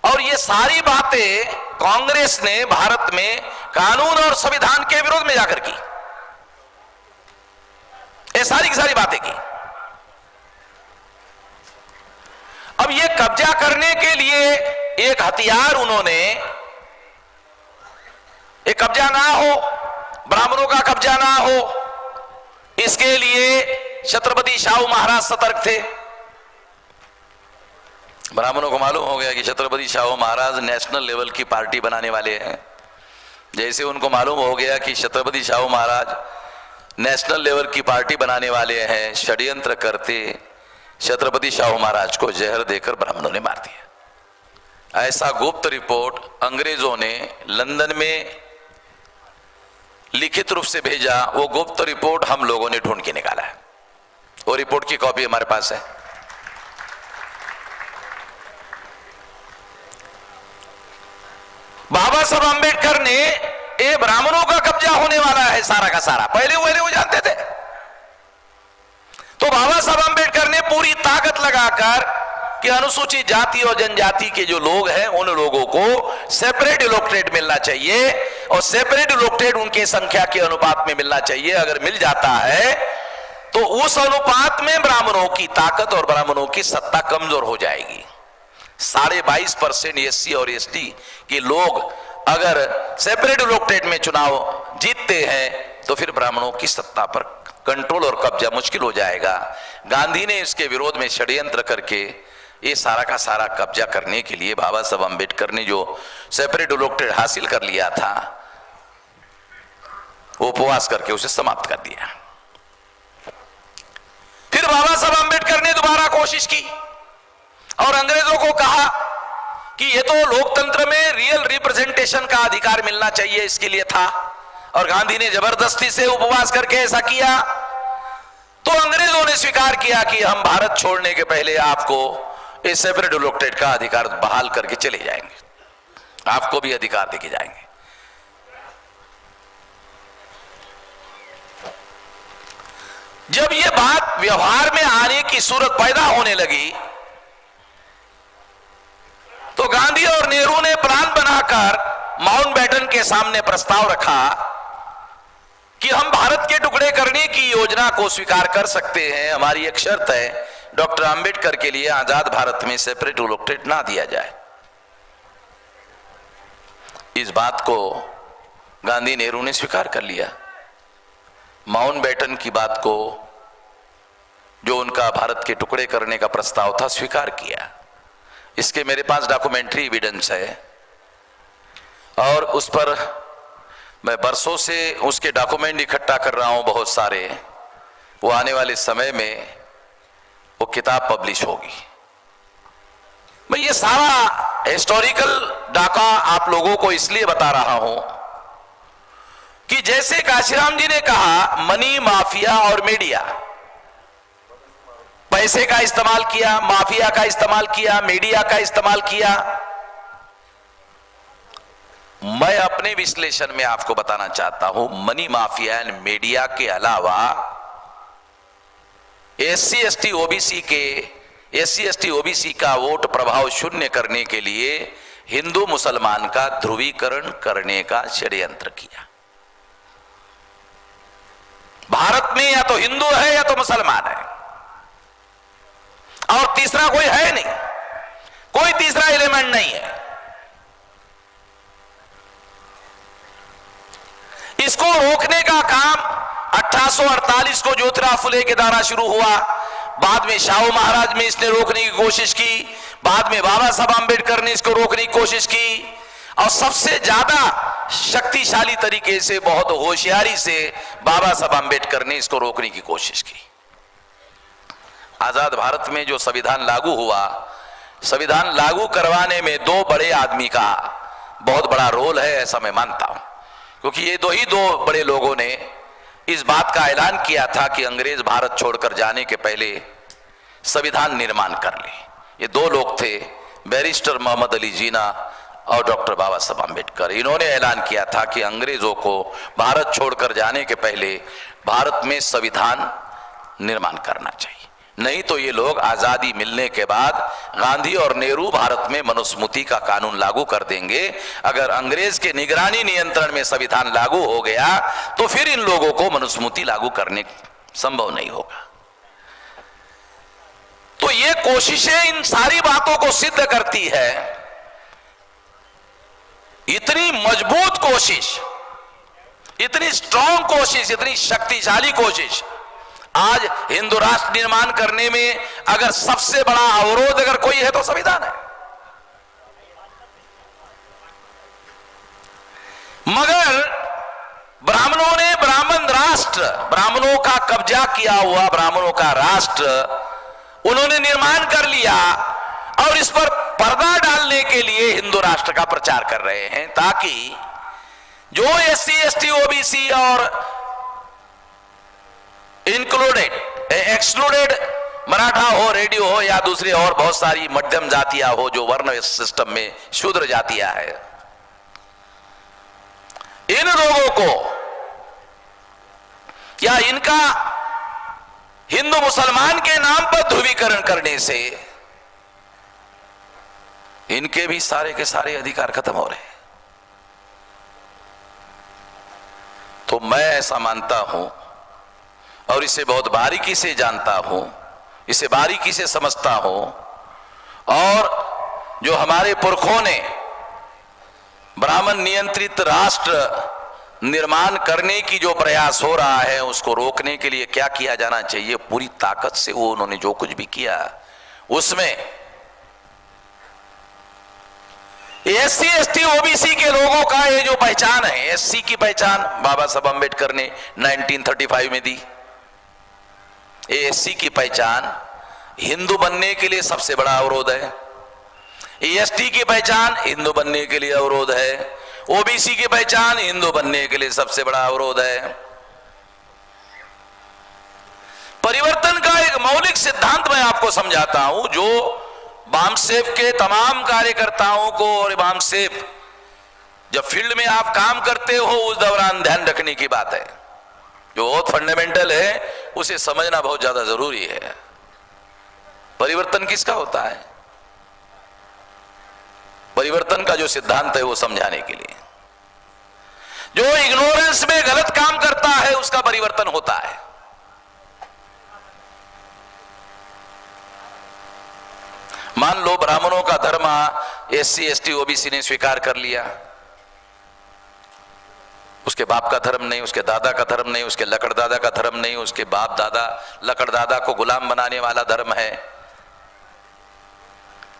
और ये सारी बातें कांग्रेस ने भारत में कानून और संविधान के विरोध में जाकर की। ये सारी की सारी बातें की। अब ये कब्जा करने के लिए एक हथियार उन्होंने, ये कब्जा ना हो, ब्राह्मणों का कब्जा ना हो, इसके लिए छत्रपति शाहू महाराज सतर्क थे। ब्राह्मणों को मालूम हो गया कि छत्रपति शाहू महाराज नेशनल लेवल की पार्टी बनाने वाले हैं। जैसे उनको मालूम हो गया कि छत्रपति शाहू महाराज नेशनल लेवल की पार्टी बनाने वाले हैं, षड्यंत्र करते छत्रपति शाहू महाराज को जहर देकर ब्राह्मणों ने मार दिया। ऐसा गुप्त रिपोर्ट अंग्रेजों ने लंदन में लिखित रूप से भेजा। वो गुप्त रिपोर्ट हम लोगों ने ढूंढ के निकाला है। वो रिपोर्ट की कॉपी हमारे पास है। बाबा साहब अंबेडकर ने ये ब्राह्मणों का कब्जा होने वाला है सारा का सारा, पहले वो जानते थे। तो बाबा साहब अंबेडकर ने पूरी ताकत लगाकर कि अनुसूचित जाति और जनजाति के जो लोग हैं उन लोगों को सेपरेट इलेक्टोरेट मिलना चाहिए, और सेपरेट इलेक्टोरेट उनके संख्या के अनुपात में मिलना चाहिए। अगर मिल जाता है तो उस अनुपात में ब्राह्मणों की ताकत और ब्राह्मणों की सत्ता कमजोर हो जाएगी। 22.5% एससी और एसटी के लोग अगर सेपरेट इलेक्टोरेट में चुनाव जीतते हैं तो फिर ब्राह्मणों की सत्ता पर कंट्रोल और कब्जा मुश्किल हो जाएगा। गांधी ने इसके विरोध में षड्यंत्र करके ये सारा का सारा कब्जा करने के लिए बाबा साहब अंबेडकर ने जो सेपरेट इलेक्टोरेट हासिल कर लिया था वो उपवास करके उसे समाप्त कर दिया। फिर बाबा साहब अंबेडकर ने दोबारा कोशिश की और अंग्रेजों को कहा कि ये तो लोकतंत्र में रियल रिप्रेजेंटेशन का अधिकार मिलना चाहिए, इसके लिए था। और गांधी ने जबरदस्ती से उपवास करके ऐसा किया। तो अंग्रेजों ने स्वीकार किया कि हम भारत छोड़ने के पहले आपको इस सेपरेट इलेक्टोरेट का अधिकार बहाल करके चले जाएंगे, आपको भी अधिकार देके जाएंगे। जब ये बात व्यवहार में आने की सूरत पैदा होने लगी तो गांधी और नेहरू ने प्लान बनाकर माउंटबेटन के सामने प्रस्ताव रखा कि हम भारत के टुकड़े करने की योजना को स्वीकार कर सकते हैं, हमारी एक शर्त है, डॉक्टर अंबेडकर के लिए आजाद भारत में सेपरेट इलेक्टोरेट ना दिया जाए। इस बात को गांधी नेहरू ने स्वीकार कर लिया। माउंटबेटन की बात को, जो उनका भारत के टुकड़े करने का प्रस्ताव था, स्वीकार किया। इसके मेरे पास डॉक्यूमेंट्री एविडेंस है और उस पर मैं बरसों से उसके डॉक्यूमेंट इकट्ठा कर रहा हूं बहुत सारे। वो आने वाले समय में वो किताब पब्लिश होगी। मैं ये सारा हिस्टोरिकल डाटा आप लोगों को इसलिए बता रहा हूं कि जैसे काशीराम जी ने कहा, मनी माफिया और मीडिया, पैसे का इस्तेमाल किया, माफिया का इस्तेमाल किया, मीडिया का इस्तेमाल किया। मैं अपने विश्लेषण में आपको बताना चाहता हूं, मनी माफिया एंड मीडिया के अलावा एससी एसटी ओबीसी का वोट प्रभाव शून्य करने के लिए हिंदू मुसलमान का ध्रुवीकरण करने का षड्यंत्र किया। भारत में या तो हिंदू है या तो मुसलमान है, और तीसरा कोई है नहीं, कोई तीसरा एलिमेंट नहीं है। इसको रोकने का काम 1848 को ज्योतिराव फुले के द्वारा शुरू हुआ, बाद में शाहू महाराज में इसने रोकने की कोशिश की, बाद में बाबा साहब आंबेडकर ने इसको रोकने की कोशिश की, और सबसे ज्यादा शक्तिशाली तरीके से, बहुत होशियारी से बाबा साहब आंबेडकर ने इसको रोकने की कोशिश की। आजाद भारत में जो संविधान लागू हुआ, संविधान लागू करवाने में दो बड़े आदमी का बहुत बड़ा रोल है, ऐसा मैं मानता हूं, क्योंकि ये दो बड़े लोगों ने इस बात का ऐलान किया था कि अंग्रेज भारत छोड़कर जाने के पहले संविधान निर्माण कर ले। ये दो लोग थे, बैरिस्टर मोहम्मद अली जीना और डॉक्टर बाबा साहब आम्बेडकर। इन्होंने ऐलान किया था कि अंग्रेजों को भारत छोड़कर जाने के पहले भारत में संविधान निर्माण करना चाहिए, नहीं तो ये लोग आजादी मिलने के बाद गांधी और नेहरू भारत में मनुस्मृति का कानून लागू कर देंगे। अगर अंग्रेज के निगरानी नियंत्रण में संविधान लागू हो गया तो फिर इन लोगों को मनुस्मृति लागू करने संभव नहीं होगा। तो ये कोशिशें इन सारी बातों को सिद्ध करती है। इतनी मजबूत कोशिश, इतनी स्ट्रांग कोशिश, इतनी शक्तिशाली कोशिश, आज हिंदू राष्ट्र निर्माण करने में अगर सबसे बड़ा अवरोध अगर कोई है तो संविधान है। मगर ब्राह्मणों ने ब्राह्मण राष्ट्र, ब्राह्मणों का कब्जा किया हुआ ब्राह्मणों का राष्ट्र उन्होंने निर्माण कर लिया, और इस पर पर्दा डालने के लिए हिंदू राष्ट्र का प्रचार कर रहे हैं, ताकि जो एससी एसटी ओबीसी और इंक्लूडेड एक्सक्लूडेड मराठा हो, रेडियो हो या दूसरी और बहुत सारी मध्यम जातियां हो जो वर्ण सिस्टम में शूद्र जातियां है, इन लोगों को या इनका हिंदू मुसलमान के नाम पर ध्रुवीकरण करने से इनके भी सारे के सारे अधिकार खत्म हो रहे हैं। तो मैं ऐसा मानता हूं और इसे बहुत बारीकी से जानता हूं, इसे बारीकी से समझता हूं, और जो हमारे पुरखों ने ब्राह्मण नियंत्रित राष्ट्र निर्माण करने की जो प्रयास हो रहा है उसको रोकने के लिए क्या किया जाना चाहिए, पूरी ताकत से वो उन्होंने जो कुछ भी किया उसमें एससी एसटी ओबीसी के लोगों का ये जो पहचान है, एससी की पहचान बाबा साहब आम्बेडकर ने 1935 में दी। एससी की पहचान हिंदू बनने के लिए सबसे बड़ा अवरोध है, एसटी की पहचान हिंदू बनने के लिए अवरोध है, ओबीसी की पहचान हिंदू बनने के लिए सबसे बड़ा अवरोध है। परिवर्तन का एक मौलिक सिद्धांत मैं आपको समझाता हूं, जो बामसेफ के तमाम कार्यकर्ताओं को, और बामसेफ जब फील्ड में आप काम करते हो उस दौरान ध्यान रखने की बात है, जो बहुत फंडामेंटल है उसे समझना बहुत ज्यादा जरूरी है। परिवर्तन किसका होता है? परिवर्तन का जो सिद्धांत है वो समझाने के लिए। जो इग्नोरेंस में गलत काम करता है उसका परिवर्तन होता है। मान लो ब्राह्मणों का धर्म एससी एसटी ओबीसी ने स्वीकार कर लिया, उसके बाप का धर्म नहीं, उसके दादा का धर्म नहीं, उसके लकड़ दादा का धर्म नहीं, उसके बाप दादा लकड़ दादा को गुलाम बनाने वाला धर्म है।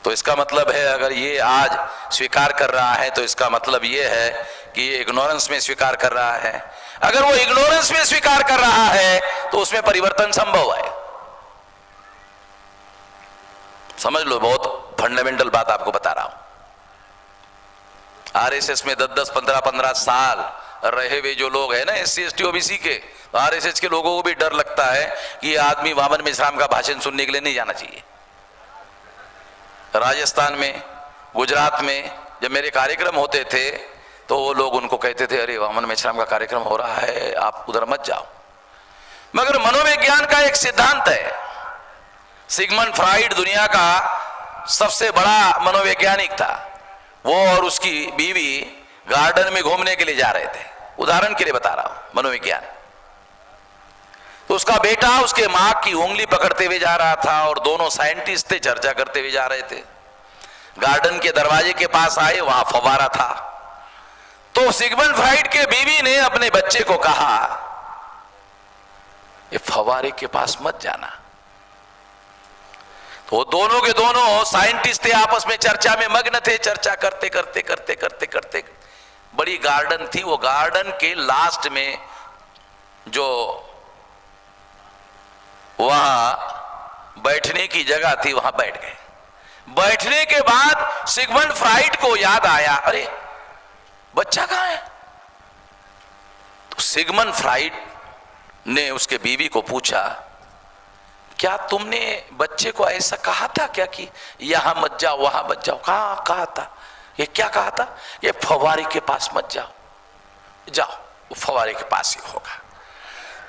तो इसका मतलब है अगर ये आज स्वीकार कर रहा है तो इसका मतलब ये है कि ये इग्नोरेंस में स्वीकार कर रहा है। अगर वो इग्नोरेंस में स्वीकार कर रहा है तो उसमें परिवर्तन संभव है। समझ लो, बहुत फंडामेंटल बात आपको बता रहा हूं। आरएसएस में 10-10, 15-15 साल रहे हुए जो लोग हैं ना एससी एसटी ओबीसी के, तो आरएसएस के लोगों को भी डर लगता है कि ये आदमी वामन मेश्राम का भाषण सुनने के लिए नहीं जाना चाहिए। राजस्थान में, गुजरात में जब मेरे कार्यक्रम होते थे तो वो लोग उनको कहते थे, अरे वामन मेश्राम का कार्यक्रम हो रहा है, आप उधर मत जाओ। मगर मनोविज्ञान का एक सिद्धांत है, सिगमंड फ्राइड दुनिया का सबसे बड़ा मनोवैज्ञानिक था। वो और उसकी बीवी गार्डन में घूमने के लिए जा रहे थे, उदाहरण के लिए बता रहा हूं मनोविज्ञान। तो उसका बेटा उसके मां की उंगली पकड़ते हुए जा रहा था और दोनों साइंटिस्ट थे, चर्चा करते हुए जा रहे थे। गार्डन के दरवाजे के पास आए, वहां फव्वारा था। तो सिगमंड फ्राइड के बीवी ने अपने बच्चे को कहा, ये फव्वारे के पास मत जाना। तो दोनों के दोनों साइंटिस्ट थे, आपस में चर्चा में मग्न थे। चर्चा करते करते करते करते करते बड़ी गार्डन थी, वो गार्डन के लास्ट में जो वहां बैठने की जगह थी वहां बैठ गए। बैठने के बाद सिगमंड फ्राइड को याद आया, अरे बच्चा कहां है? तो सिगमंड फ्राइड ने उसके बीवी को पूछा, क्या तुमने बच्चे को ऐसा कहा था क्या कि यहां मत जाओ वहां मत जाओ? कहा था। ये क्या कहा था? ये फव्वारे के पास मत जाओ, जाओ वो फव्वारे के पास ही होगा।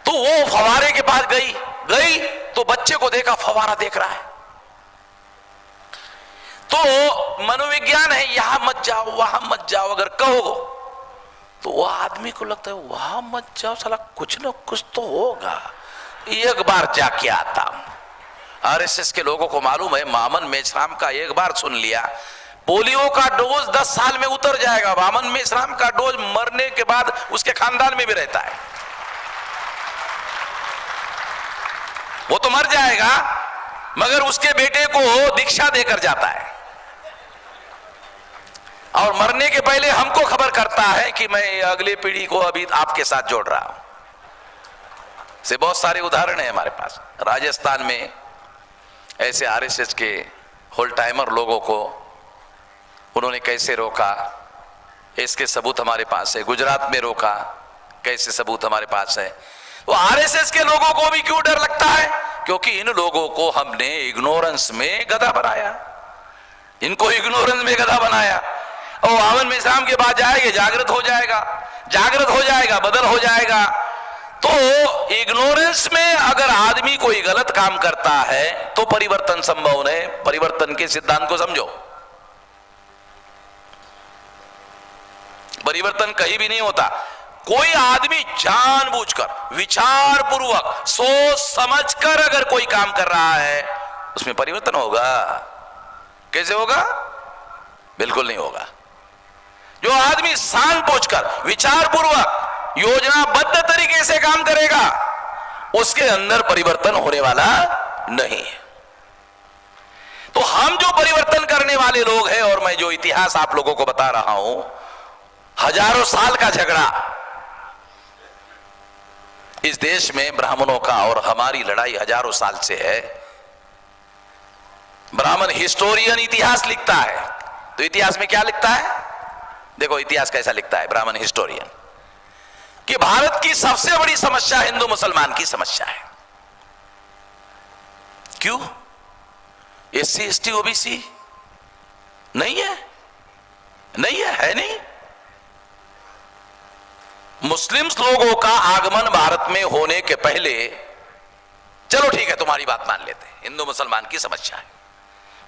तो वो फव्वारे के पास गई तो बच्चे को देखा फव्वारा देख रहा है। तो मनोविज्ञान है, यहां मत जाओ वहां मत जाओ अगर कहो तो वो आदमी को लगता है वहां मत जाओ, साला कुछ ना कुछ तो होगा, एक बार जाके आता हूं। आरएसएस के लोगों को मालूम है, वामन मेश्राम का एक बार सुन लिया, पोलियो का डोज 10 साल में उतर जाएगा। वामन मेश्राम का डोज मरने के बाद उसके खानदान में भी रहता है, वो तो मर जाएगा मगर उसके बेटे को दीक्षा देकर जाता है और मरने के पहले हमको खबर करता है कि मैं अगले पीढ़ी को अभी आपके साथ जोड़ रहा हूं। से बहुत सारे उदाहरण है हमारे पास। राजस्थान में ऐसे आरएसएस के होल टाइमर लोगों को उन्होंने कैसे रोका, इसके सबूत हमारे पास है। गुजरात में रोका, कैसे सबूत हमारे पास है। तो आरएसएस के लोगों को भी क्यों डर लगता है? क्योंकि इन लोगों को हमने इग्नोरेंस में गधा बनाया, इनको इग्नोरेंस में गधा बनाया। और वामन मेश्राम के बाद जाएंगे, जागृत हो जाएगा, बदल हो जाएगा। तो इग्नोरेंस में अगर आदमी कोई गलत काम करता है तो परिवर्तन संभव है। परिवर्तन के सिद्धांत को समझो। परिवर्तन कहीं भी नहीं होता। कोई आदमी जानबूझकर, विचार पूर्वक, सोच समझकर अगर कोई काम कर रहा है उसमें परिवर्तन होगा। कैसे होगा? बिल्कुल नहीं होगा। जो आदमी जानबूझकर, विचार पूर्वक, योजनाबद्ध तरीके से काम करेगा उसके अंदर परिवर्तन होने वाला नहीं है। तो हम जो परिवर्तन करने वाले लोग हैं, और मैं जो इतिहास आप लोगों को बता रहा हूं, हजारों साल का झगड़ा इस देश में ब्राह्मणों का और हमारी लड़ाई हजारों साल से है। ब्राह्मण हिस्टोरियन इतिहास लिखता है, तो इतिहास में क्या लिखता है? देखो इतिहास कैसा लिखता है ब्राह्मण हिस्टोरियन, कि भारत की सबसे बड़ी समस्या हिंदू मुसलमान की समस्या है। क्यों? एससी एसटी ओबीसी नहीं है, है नहीं। मुस्लिम लोगों का आगमन भारत में होने के पहले, चलो ठीक है तुम्हारी बात मान लेते हैं, हिंदू मुसलमान की समस्या है।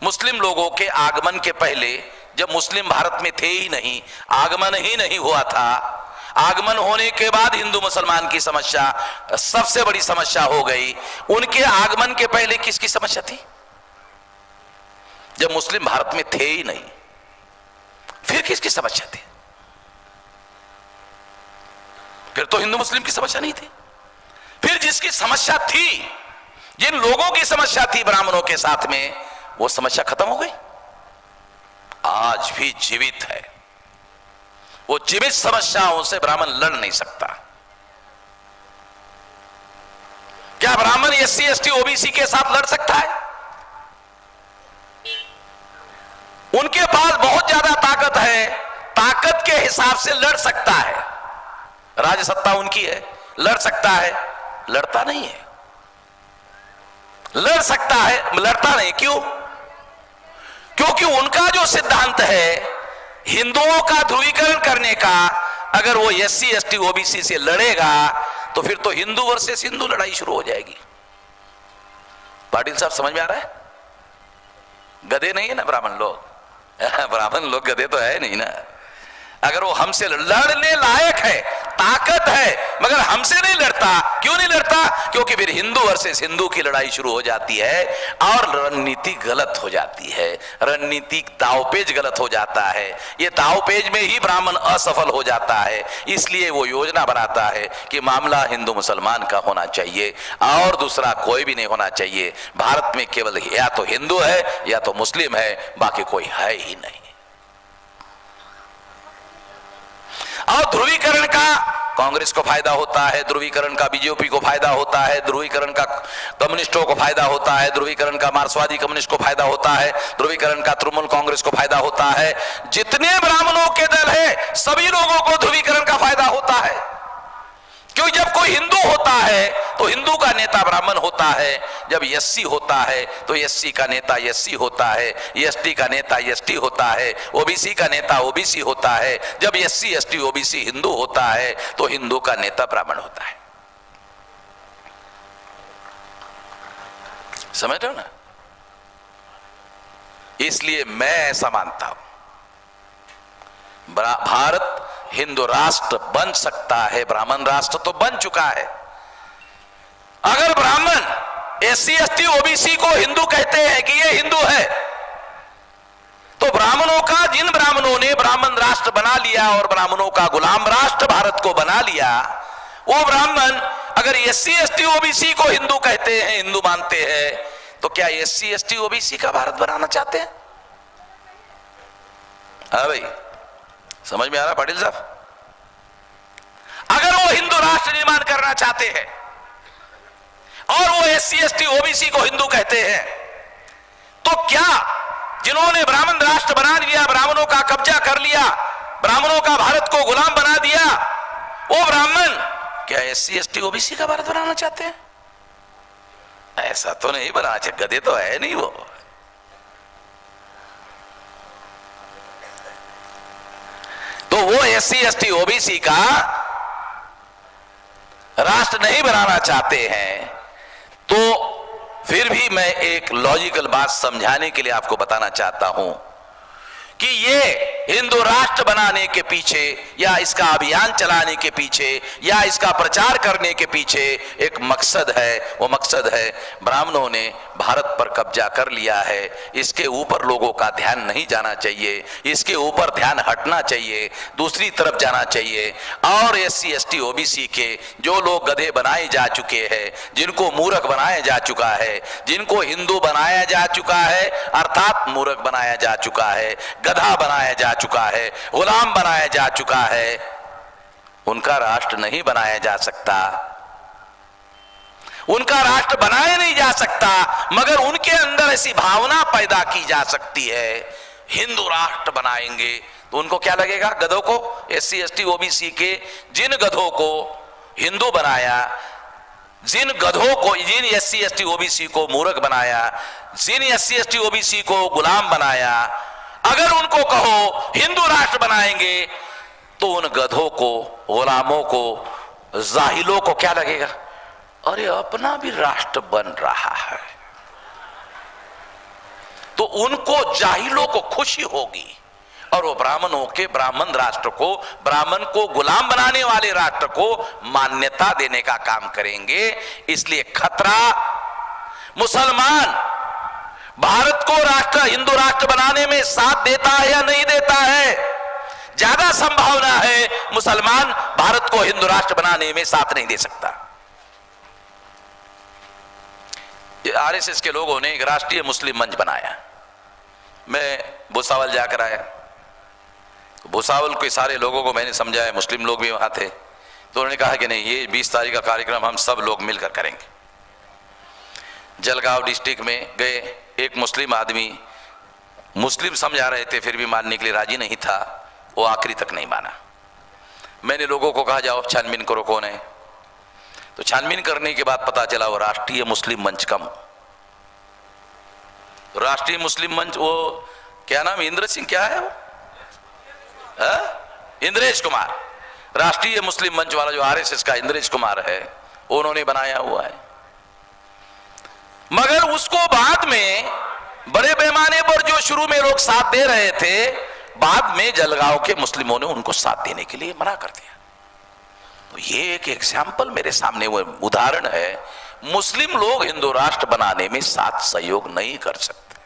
मुस्लिम लोगों के आगमन के पहले जब मुस्लिम भारत में थे ही नहीं, आगमन ही नहीं हुआ था। आगमन होने के बाद हिंदू मुसलमान की समस्या सबसे बड़ी समस्या हो गई। उनके आगमन के पहले किसकी समस्या थी? जब मुस्लिम भारत में थे ही नहीं, फिर किसकी समस्या थी? फिर तो हिंदू मुस्लिम की समस्या नहीं थी। फिर जिसकी समस्या थी, जिन लोगों की समस्या थी ब्राह्मणों के साथ में, वो समस्या खत्म हो गई, आज भी जीवित है। वो जीवित समस्याओं से ब्राह्मण लड़ नहीं सकता। क्या ब्राह्मण एससी एसटी ओबीसी के साथ लड़ सकता है? उनके पास बहुत ज्यादा ताकत है, ताकत के हिसाब से लड़ सकता है, राज्य सत्ता उनकी है, लड़ सकता है, लड़ता नहीं है। लड़ सकता है, लड़ता नहीं। क्यों? क्योंकि उनका जो सिद्धांत है हिंदुओं का ध्रुवीकरण करने का, अगर वो एससी एसटी ओबीसी से लड़ेगा तो फिर तो हिंदू वर्सेस हिंदू लड़ाई शुरू हो जाएगी। पाटिल साहब समझ में आ रहा है? गधे नहीं है ना ब्राह्मण लोग, ब्राह्मण लोग गधे तो है नहीं ना। अगर वो हमसे लड़ने लायक है, ताकत है, मगर हमसे नहीं लड़ता। क्यों नहीं लड़ता? क्योंकि फिर हिंदू वर्सेस हिंदू की लड़ाई शुरू हो जाती है और रणनीति गलत हो जाती है, रणनीतिक दावपेच गलत हो जाता है। ये दावपेच में ही ब्राह्मण असफल हो जाता है। इसलिए वो योजना बनाता है कि मामला हिंदू मुसलमान का होना चाहिए और दूसरा कोई भी नहीं होना चाहिए। भारत में केवल या तो हिंदू है या तो मुस्लिम है, बाकी कोई है ही नहीं। और ध्रुवीकरण का कांग्रेस को फायदा होता है, ध्रुवीकरण का बीजेपी को फायदा होता है, ध्रुवीकरण का कम्युनिस्टों को फायदा होता है, ध्रुवीकरण का मार्क्सवादी कम्युनिस्ट को फायदा होता है, ध्रुवीकरण का तृणमूल कांग्रेस को फायदा होता है। जितने ब्राह्मणों के दल है सभी लोगों को ध्रुवीकरण का फायदा होता है। क्योंकि जब कोई हिंदू होता है तो हिंदू का नेता ब्राह्मण होता है, जब एससी होता है तो एससी का नेता एससी होता है, एसटी का नेता एसटी होता है, ओबीसी का नेता ओबीसी होता है। जब एससी एसटी ओबीसी हिंदू होता है तो हिंदू का नेता ब्राह्मण होता है। समझ रहे हो ना? इसलिए मैं ऐसा मानता हूं, भारत हिंदू राष्ट्र बन सकता है, ब्राह्मण राष्ट्र तो बन चुका है। अगर ब्राह्मण एससी एसटी ओबीसी को हिंदू कहते हैं कि ये हिंदू है, तो ब्राह्मणों का, जिन ब्राह्मणों ने ब्राह्मण राष्ट्र बना लिया और ब्राह्मणों का गुलाम राष्ट्र भारत को बना लिया, वो ब्राह्मण अगर एससी एसटी ओबीसी को हिंदू कहते हैं, हिंदू मानते हैं, तो क्या एससी एसटी ओबीसी का भारत बनाना चाहते हैं? हाँ भाई, समझ में आ रहा पाटिल साहब? अगर वो हिंदू राष्ट्र निर्माण करना चाहते हैं और वो एससी एसटी ओबीसी को हिंदू कहते हैं, तो क्या जिन्होंने ब्राह्मण राष्ट्र बना लिया, ब्राह्मणों का कब्जा कर लिया, ब्राह्मणों का भारत को गुलाम बना दिया, वो ब्राह्मण क्या एससी एसटी ओबीसी का भारत बनाना चाहते हैं? ऐसा तो नहीं बनाना चाहिए, गधे तो है नहीं वो। तो वो एससी एसटी ओबीसी का राष्ट्र नहीं बनाना चाहते हैं। तो फिर भी मैं एक लॉजिकल बात समझाने के लिए आपको बताना चाहता हूं कि ये हिंदू राष्ट्र बनाने के पीछे या इसका अभियान चलाने के पीछे या इसका प्रचार करने के पीछे एक मकसद है। वो मकसद है ब्राह्मणों ने भारत पर कब्जा कर लिया है, इसके ऊपर लोगों का ध्यान नहीं जाना चाहिए, इसके ऊपर ध्यान हटना चाहिए, दूसरी तरफ जाना चाहिए। और एससी एसटी ओबीसी के जो लोग गधे बनाए जा चुके हैं, जिनको मूर्ख बनाया जा चुका है, जिनको हिंदू बनाया जा चुका है अर्थात मूर्ख बनाया जा चुका है, गधा बनाया जा चुका है, गुलाम बनाया जा चुका है, उनका राष्ट्र नहीं बनाया जा सकता, उनका राष्ट्र बनाया नहीं जा सकता। मगर उनके अंदर ऐसी भावना पैदा की जा सकती है, हिंदू राष्ट्र बनाएंगे। तो उनको क्या लगेगा? गधों को, एससी एसटी ओबीसी के जिन गधों को हिंदू बनाया, जिन गधों को, जिन एससी एसटी ओबीसी को मूर्ख बनाया, जिन एससी एसटी ओबीसी को गुलाम बनाया, अगर उनको कहो हिंदू राष्ट्र बनाएंगे तो उन गधों को, गुलामों को, जाहिलों को क्या लगेगा? अरे अपना भी राष्ट्र बन रहा है। तो उनको, जाहिलों को खुशी होगी और वो ब्राह्मणों के ब्राह्मण राष्ट्र को, ब्राह्मण को गुलाम बनाने वाले राष्ट्र को मान्यता देने का काम करेंगे। इसलिए खतरा मुसलमान भारत को राष्ट्र, हिंदू राष्ट्र बनाने में साथ देता है या नहीं देता है। ज्यादा संभावना है मुसलमान भारत को हिंदू राष्ट्र बनाने में साथ नहीं दे सकता। आरएसएस के लोगों ने एक राष्ट्रीय मुस्लिम मंच बनाया। मैं भुसावल जाकर आया, भुसावल के सारे लोगों को मैंने समझाया, मुस्लिम लोग भी वहां थे, तो उन्होंने कहा कि नहीं, ये 20 तारीख का कार्यक्रम हम सब लोग मिलकर करेंगे। जलगांव डिस्ट्रिक्ट में गए, एक मुस्लिम आदमी, मुस्लिम समझा रहे थे फिर भी मानने के लिए राजी नहीं था, वो आखिरी तक नहीं माना। मैंने लोगों को कहा जाओ छानबीन करो कौन है, तो छानबीन करने के बाद पता चला वो राष्ट्रीय मुस्लिम मंच का, राष्ट्रीय मुस्लिम मंच, वो क्या नाम, इंद्र सिंह क्या है वो, इंद्रेश कुमार, राष्ट्रीय मुस्लिम मंच वाला जो आरएसएस का इंद्रेश कुमार है, उन्होंने बनाया हुआ है। मगर उसको बाद में बड़े पैमाने पर जो शुरू में लोग साथ दे रहे थे, बाद में जलगांव के मुस्लिमों ने उनको साथ देने के लिए मना कर दिया। तो ये एक एग्जाम्पल मेरे सामने वो उदाहरण है, मुस्लिम लोग हिंदू राष्ट्र बनाने में साथ सहयोग नहीं कर सकते।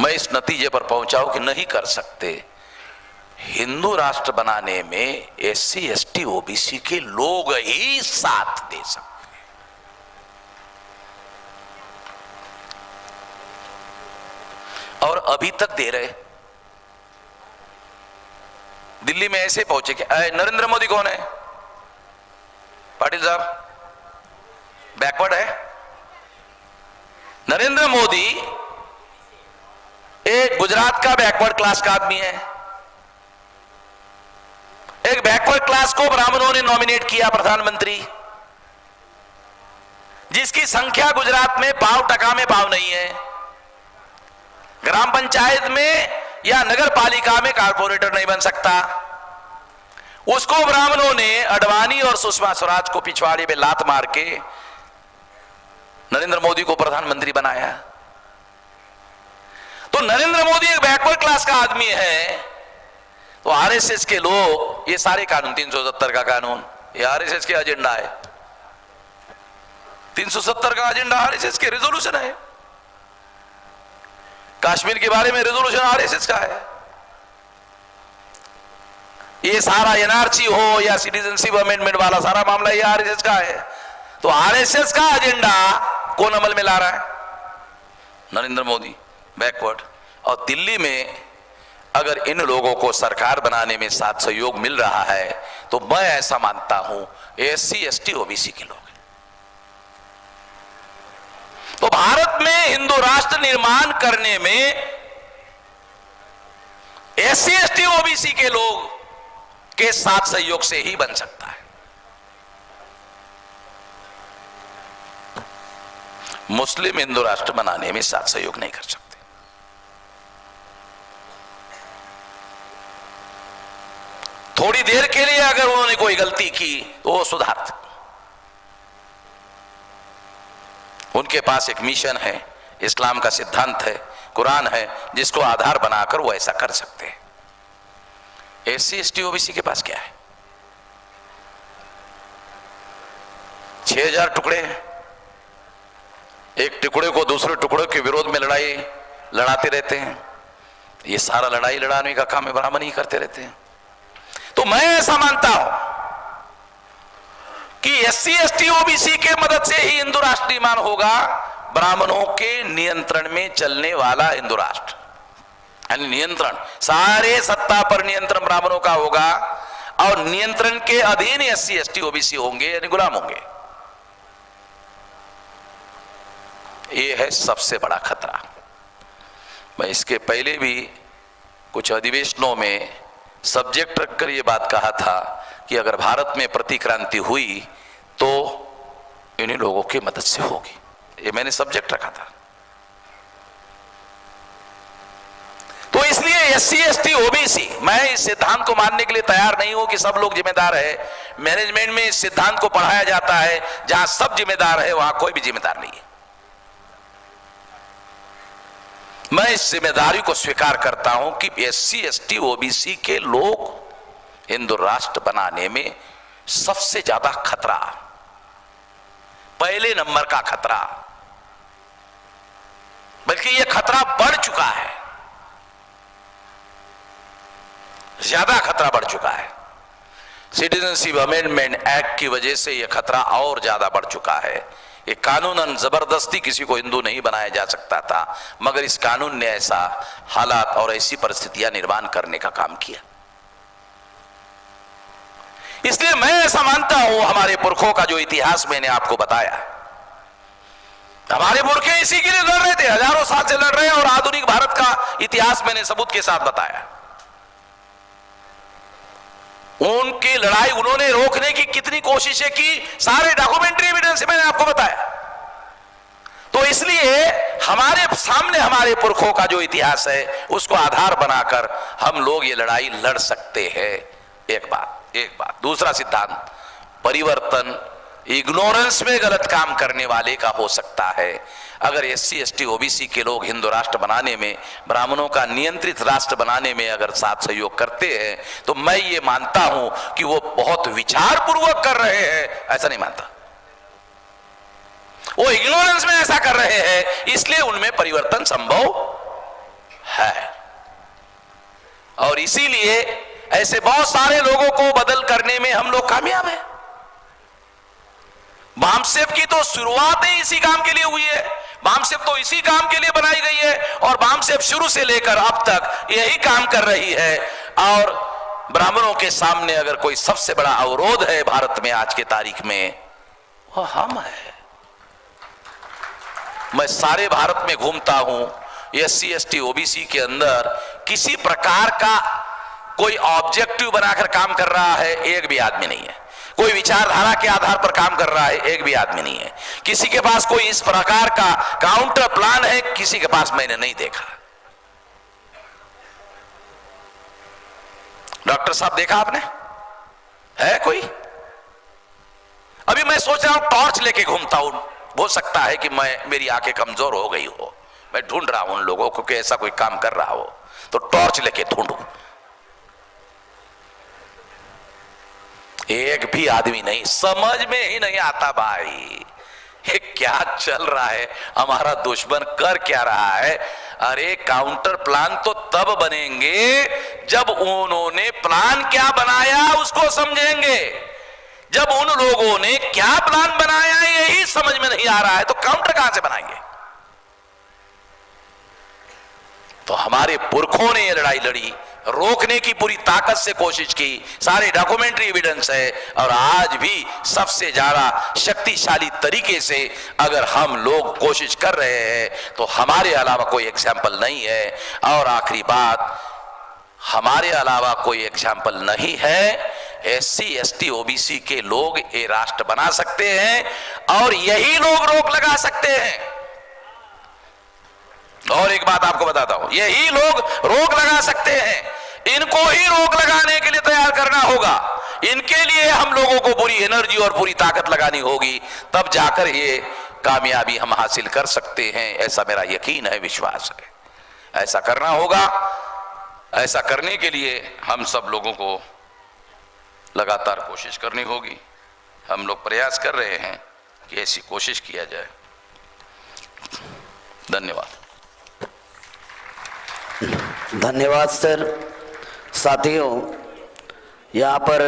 मैं इस नतीजे पर पहुंचा हूं कि नहीं कर सकते। हिंदू राष्ट्र बनाने में एससी एसटी ओबीसी के लोग ही साथ दे सकते हैं। और अभी तक दे रहे। दिल्ली में ऐसे पहुंचे कि नरेंद्र मोदी कौन है, पाटिल साहब बैकवर्ड है। नरेंद्र मोदी एक गुजरात का बैकवर्ड क्लास का आदमी है। एक बैकवर्ड क्लास को ब्राह्मणों ने नॉमिनेट किया प्रधानमंत्री, जिसकी संख्या गुजरात में 5% में पाव नहीं है। ग्राम पंचायत में या नगर पालिका में कारपोरेटर नहीं बन सकता। उसको ब्राह्मणों ने अडवाणी और सुषमा स्वराज को पिछवाड़े में लात मार के नरेंद्र मोदी को प्रधानमंत्री बनाया। तो नरेंद्र मोदी एक बैकवर्ड क्लास का आदमी है, तो आरएसएस के लोग, ये सारे कानून 370 का कानून, ये आरएसएस के एजेंडा है। 370 का एजेंडा आरएसएस के रेजोल्यूशन है। कश्मीर के बारे में रेजोल्यूशन आरएसएस का है। ये सारा एनआरसी हो या सिटीजनशिप अमेंडमेंट वाला सारा मामला ये आरएसएस का है। तो आरएसएस का एजेंडा कौन अमल में ला रहा है? नरेंद्र मोदी, बैकवर्ड। और दिल्ली में अगर इन लोगों को सरकार बनाने में साथ सहयोग मिल रहा है, तो मैं ऐसा मानता हूं एससी एसटी ओबीसी के लोग। तो भारत में हिंदू राष्ट्र निर्माण करने में एससी एसटी ओबीसी के लोग के साथ सहयोग से ही बन सकता है। मुस्लिम हिंदू राष्ट्र बनाने में साथ सहयोग नहीं कर सकते। थोड़ी देर के लिए अगर उन्होंने कोई गलती की तो वो सुधार सकते। उनके पास एक मिशन है, इस्लाम का सिद्धांत है, कुरान है, जिसको आधार बनाकर वो ऐसा कर सकते हैं। एससी एसटी ओबीसी के पास क्या है? 6000 टुकड़े, एक टुकड़े को दूसरे टुकड़े के विरोध में लड़ाई लड़ाते रहते हैं। ये सारा लड़ाई लड़ाने का काम ब्राह्मण ही करते रहते हैं। तो मैं ऐसा मानता हूं कि एससी एसटी ओबीसी के मदद से ही हिंदू राष्ट्र निर्माण होगा। ब्राह्मणों के नियंत्रण में चलने वाला हिंदू राष्ट्र, यानी नियंत्रण, सारे सत्ता पर नियंत्रण ब्राह्मणों का होगा और नियंत्रण के अधीन एससी एसटी ओबीसी होंगे, यानी गुलाम होंगे। ये है सबसे बड़ा खतरा। मैं इसके पहले भी कुछ अधिवेशनों में सब्जेक्ट रखकर यह बात कहा था कि अगर भारत में प्रतिक्रांति हुई तो इन्हीं लोगों की मदद से होगी। ये मैंने सब्जेक्ट रखा था। तो इसलिए एससी एसटी ओबीसी, मैं इस सिद्धांत को मानने के लिए तैयार नहीं हूं कि सब लोग जिम्मेदार है। मैनेजमेंट में इस सिद्धांत को पढ़ाया जाता है, जहां सब जिम्मेदार है वहां कोई भी जिम्मेदार नहीं है। मैं इस जिम्मेदारी को स्वीकार करता हूं कि एससी एसटी ओबीसी के लोग हिंदू राष्ट्र बनाने में सबसे ज्यादा खतरा, पहले नंबर का खतरा, बल्कि यह खतरा बढ़ चुका है, ज्यादा खतरा बढ़ चुका है। सिटीजनशिप अमेंडमेंट एक्ट की वजह से यह खतरा और ज्यादा बढ़ चुका है। ये कानूनन जबरदस्ती किसी को हिंदू नहीं बनाया जा सकता था, मगर इस कानून ने ऐसा हालात और ऐसी परिस्थितियां निर्माण करने का काम किया। इसलिए मैं ऐसा मानता हूं, हमारे पुरखों का जो इतिहास मैंने आपको बताया, हमारे पुरखे इसी के लिए लड़ रहे थे, हजारों साल से लड़ रहे हैं, और आधुनिक भारत का इतिहास मैंने सबूत के साथ बताया। उनकी लड़ाई उन्होंने रोकने की कितनी कोशिशें की, सारे डॉक्यूमेंट्री एविडेंस मैंने आपको बताया। तो इसलिए हमारे सामने हमारे पुरखों का जो इतिहास है उसको आधार बनाकर हम लोग ये लड़ाई लड़ सकते हैं। एक बात। दूसरा सिद्धांत, परिवर्तन इग्नोरेंस में गलत काम करने वाले का हो सकता है। अगर एससी एसटी ओबीसी के लोग हिंदू राष्ट्र बनाने में, ब्राह्मणों का नियंत्रित राष्ट्र बनाने में अगर साथ सहयोग करते हैं, तो मैं ये मानता हूं कि वो बहुत विचार पूर्वक कर रहे हैं, ऐसा नहीं मानता। वो इग्नोरेंस में ऐसा कर रहे हैं, इसलिए उनमें परिवर्तन संभव है। और इसीलिए ऐसे बहुत सारे लोगों को बदल करने में हम लोग कामयाब हैं। बामसेफ की तो शुरुआत ही इसी काम के लिए हुई है, बामसेफ तो इसी काम के लिए बनाई गई है, और बामसेफ शुरू से लेकर अब तक यही काम कर रही है। और ब्राह्मणों के सामने अगर कोई सबसे बड़ा अवरोध है भारत में आज के तारीख में, वो हम है। मैं सारे भारत में घूमता हूं, एससी एसटी ओबीसी के अंदर किसी प्रकार का कोई ऑब्जेक्टिव बनाकर काम कर रहा है, एक भी आदमी नहीं है। कोई विचारधारा के आधार पर काम कर रहा है, एक भी आदमी नहीं है। किसी के पास कोई इस प्रकार का काउंटर प्लान है, किसी के पास मैंने नहीं देखा। डॉक्टर साहब देखा आपने? है कोई? अभी मैं सोच रहा हूं टॉर्च लेके घूमता हूं, हो सकता है कि मेरी आंखें कमजोर हो गई हो, मैं ढूंढ रहा हूं उन लोगों को कि ऐसा कोई काम कर रहा हो, तो टॉर्च लेके ढूंढूं। एक भी आदमी नहीं, समझ में ही नहीं आता भाई ये क्या चल रहा है, हमारा दुश्मन कर क्या रहा है। अरे काउंटर प्लान तो तब बनेंगे जब उन्होंने प्लान क्या बनाया उसको समझेंगे। जब उन लोगों ने क्या प्लान बनाया यही समझ में नहीं आ रहा है, तो काउंटर कहां से बनाएंगे। तो हमारे पुरखों ने यह लड़ाई लड़ी, रोकने की पूरी ताकत से कोशिश की, सारे डॉक्यूमेंट्री एविडेंस है, और आज भी सबसे ज्यादा शक्तिशाली तरीके से अगर हम लोग कोशिश कर रहे हैं तो हमारे अलावा कोई एग्जाम्पल नहीं है। और आखिरी बात, हमारे अलावा कोई एग्जाम्पल नहीं है। एससी एसटी ओबीसी के लोग ये राष्ट्र बना सकते हैं और यही लोग रोक लगा सकते हैं। और एक बात आपको बताता हूं, यही लोग रोक लगा सकते हैं। इनको ही रोक लगाने के लिए तैयार करना होगा, इनके लिए हम लोगों को पूरी एनर्जी और पूरी ताकत लगानी होगी, तब जाकर ये कामयाबी हम हासिल कर सकते हैं। ऐसा मेरा यकीन है, विश्वास है। ऐसा करना होगा। ऐसा करने के लिए हम सब लोगों को लगातार कोशिश करनी होगी। हम लोग प्रयास कर रहे हैं कि ऐसी कोशिश किया जाए। धन्यवाद। धन्यवाद सर। साथियों, यहाँ पर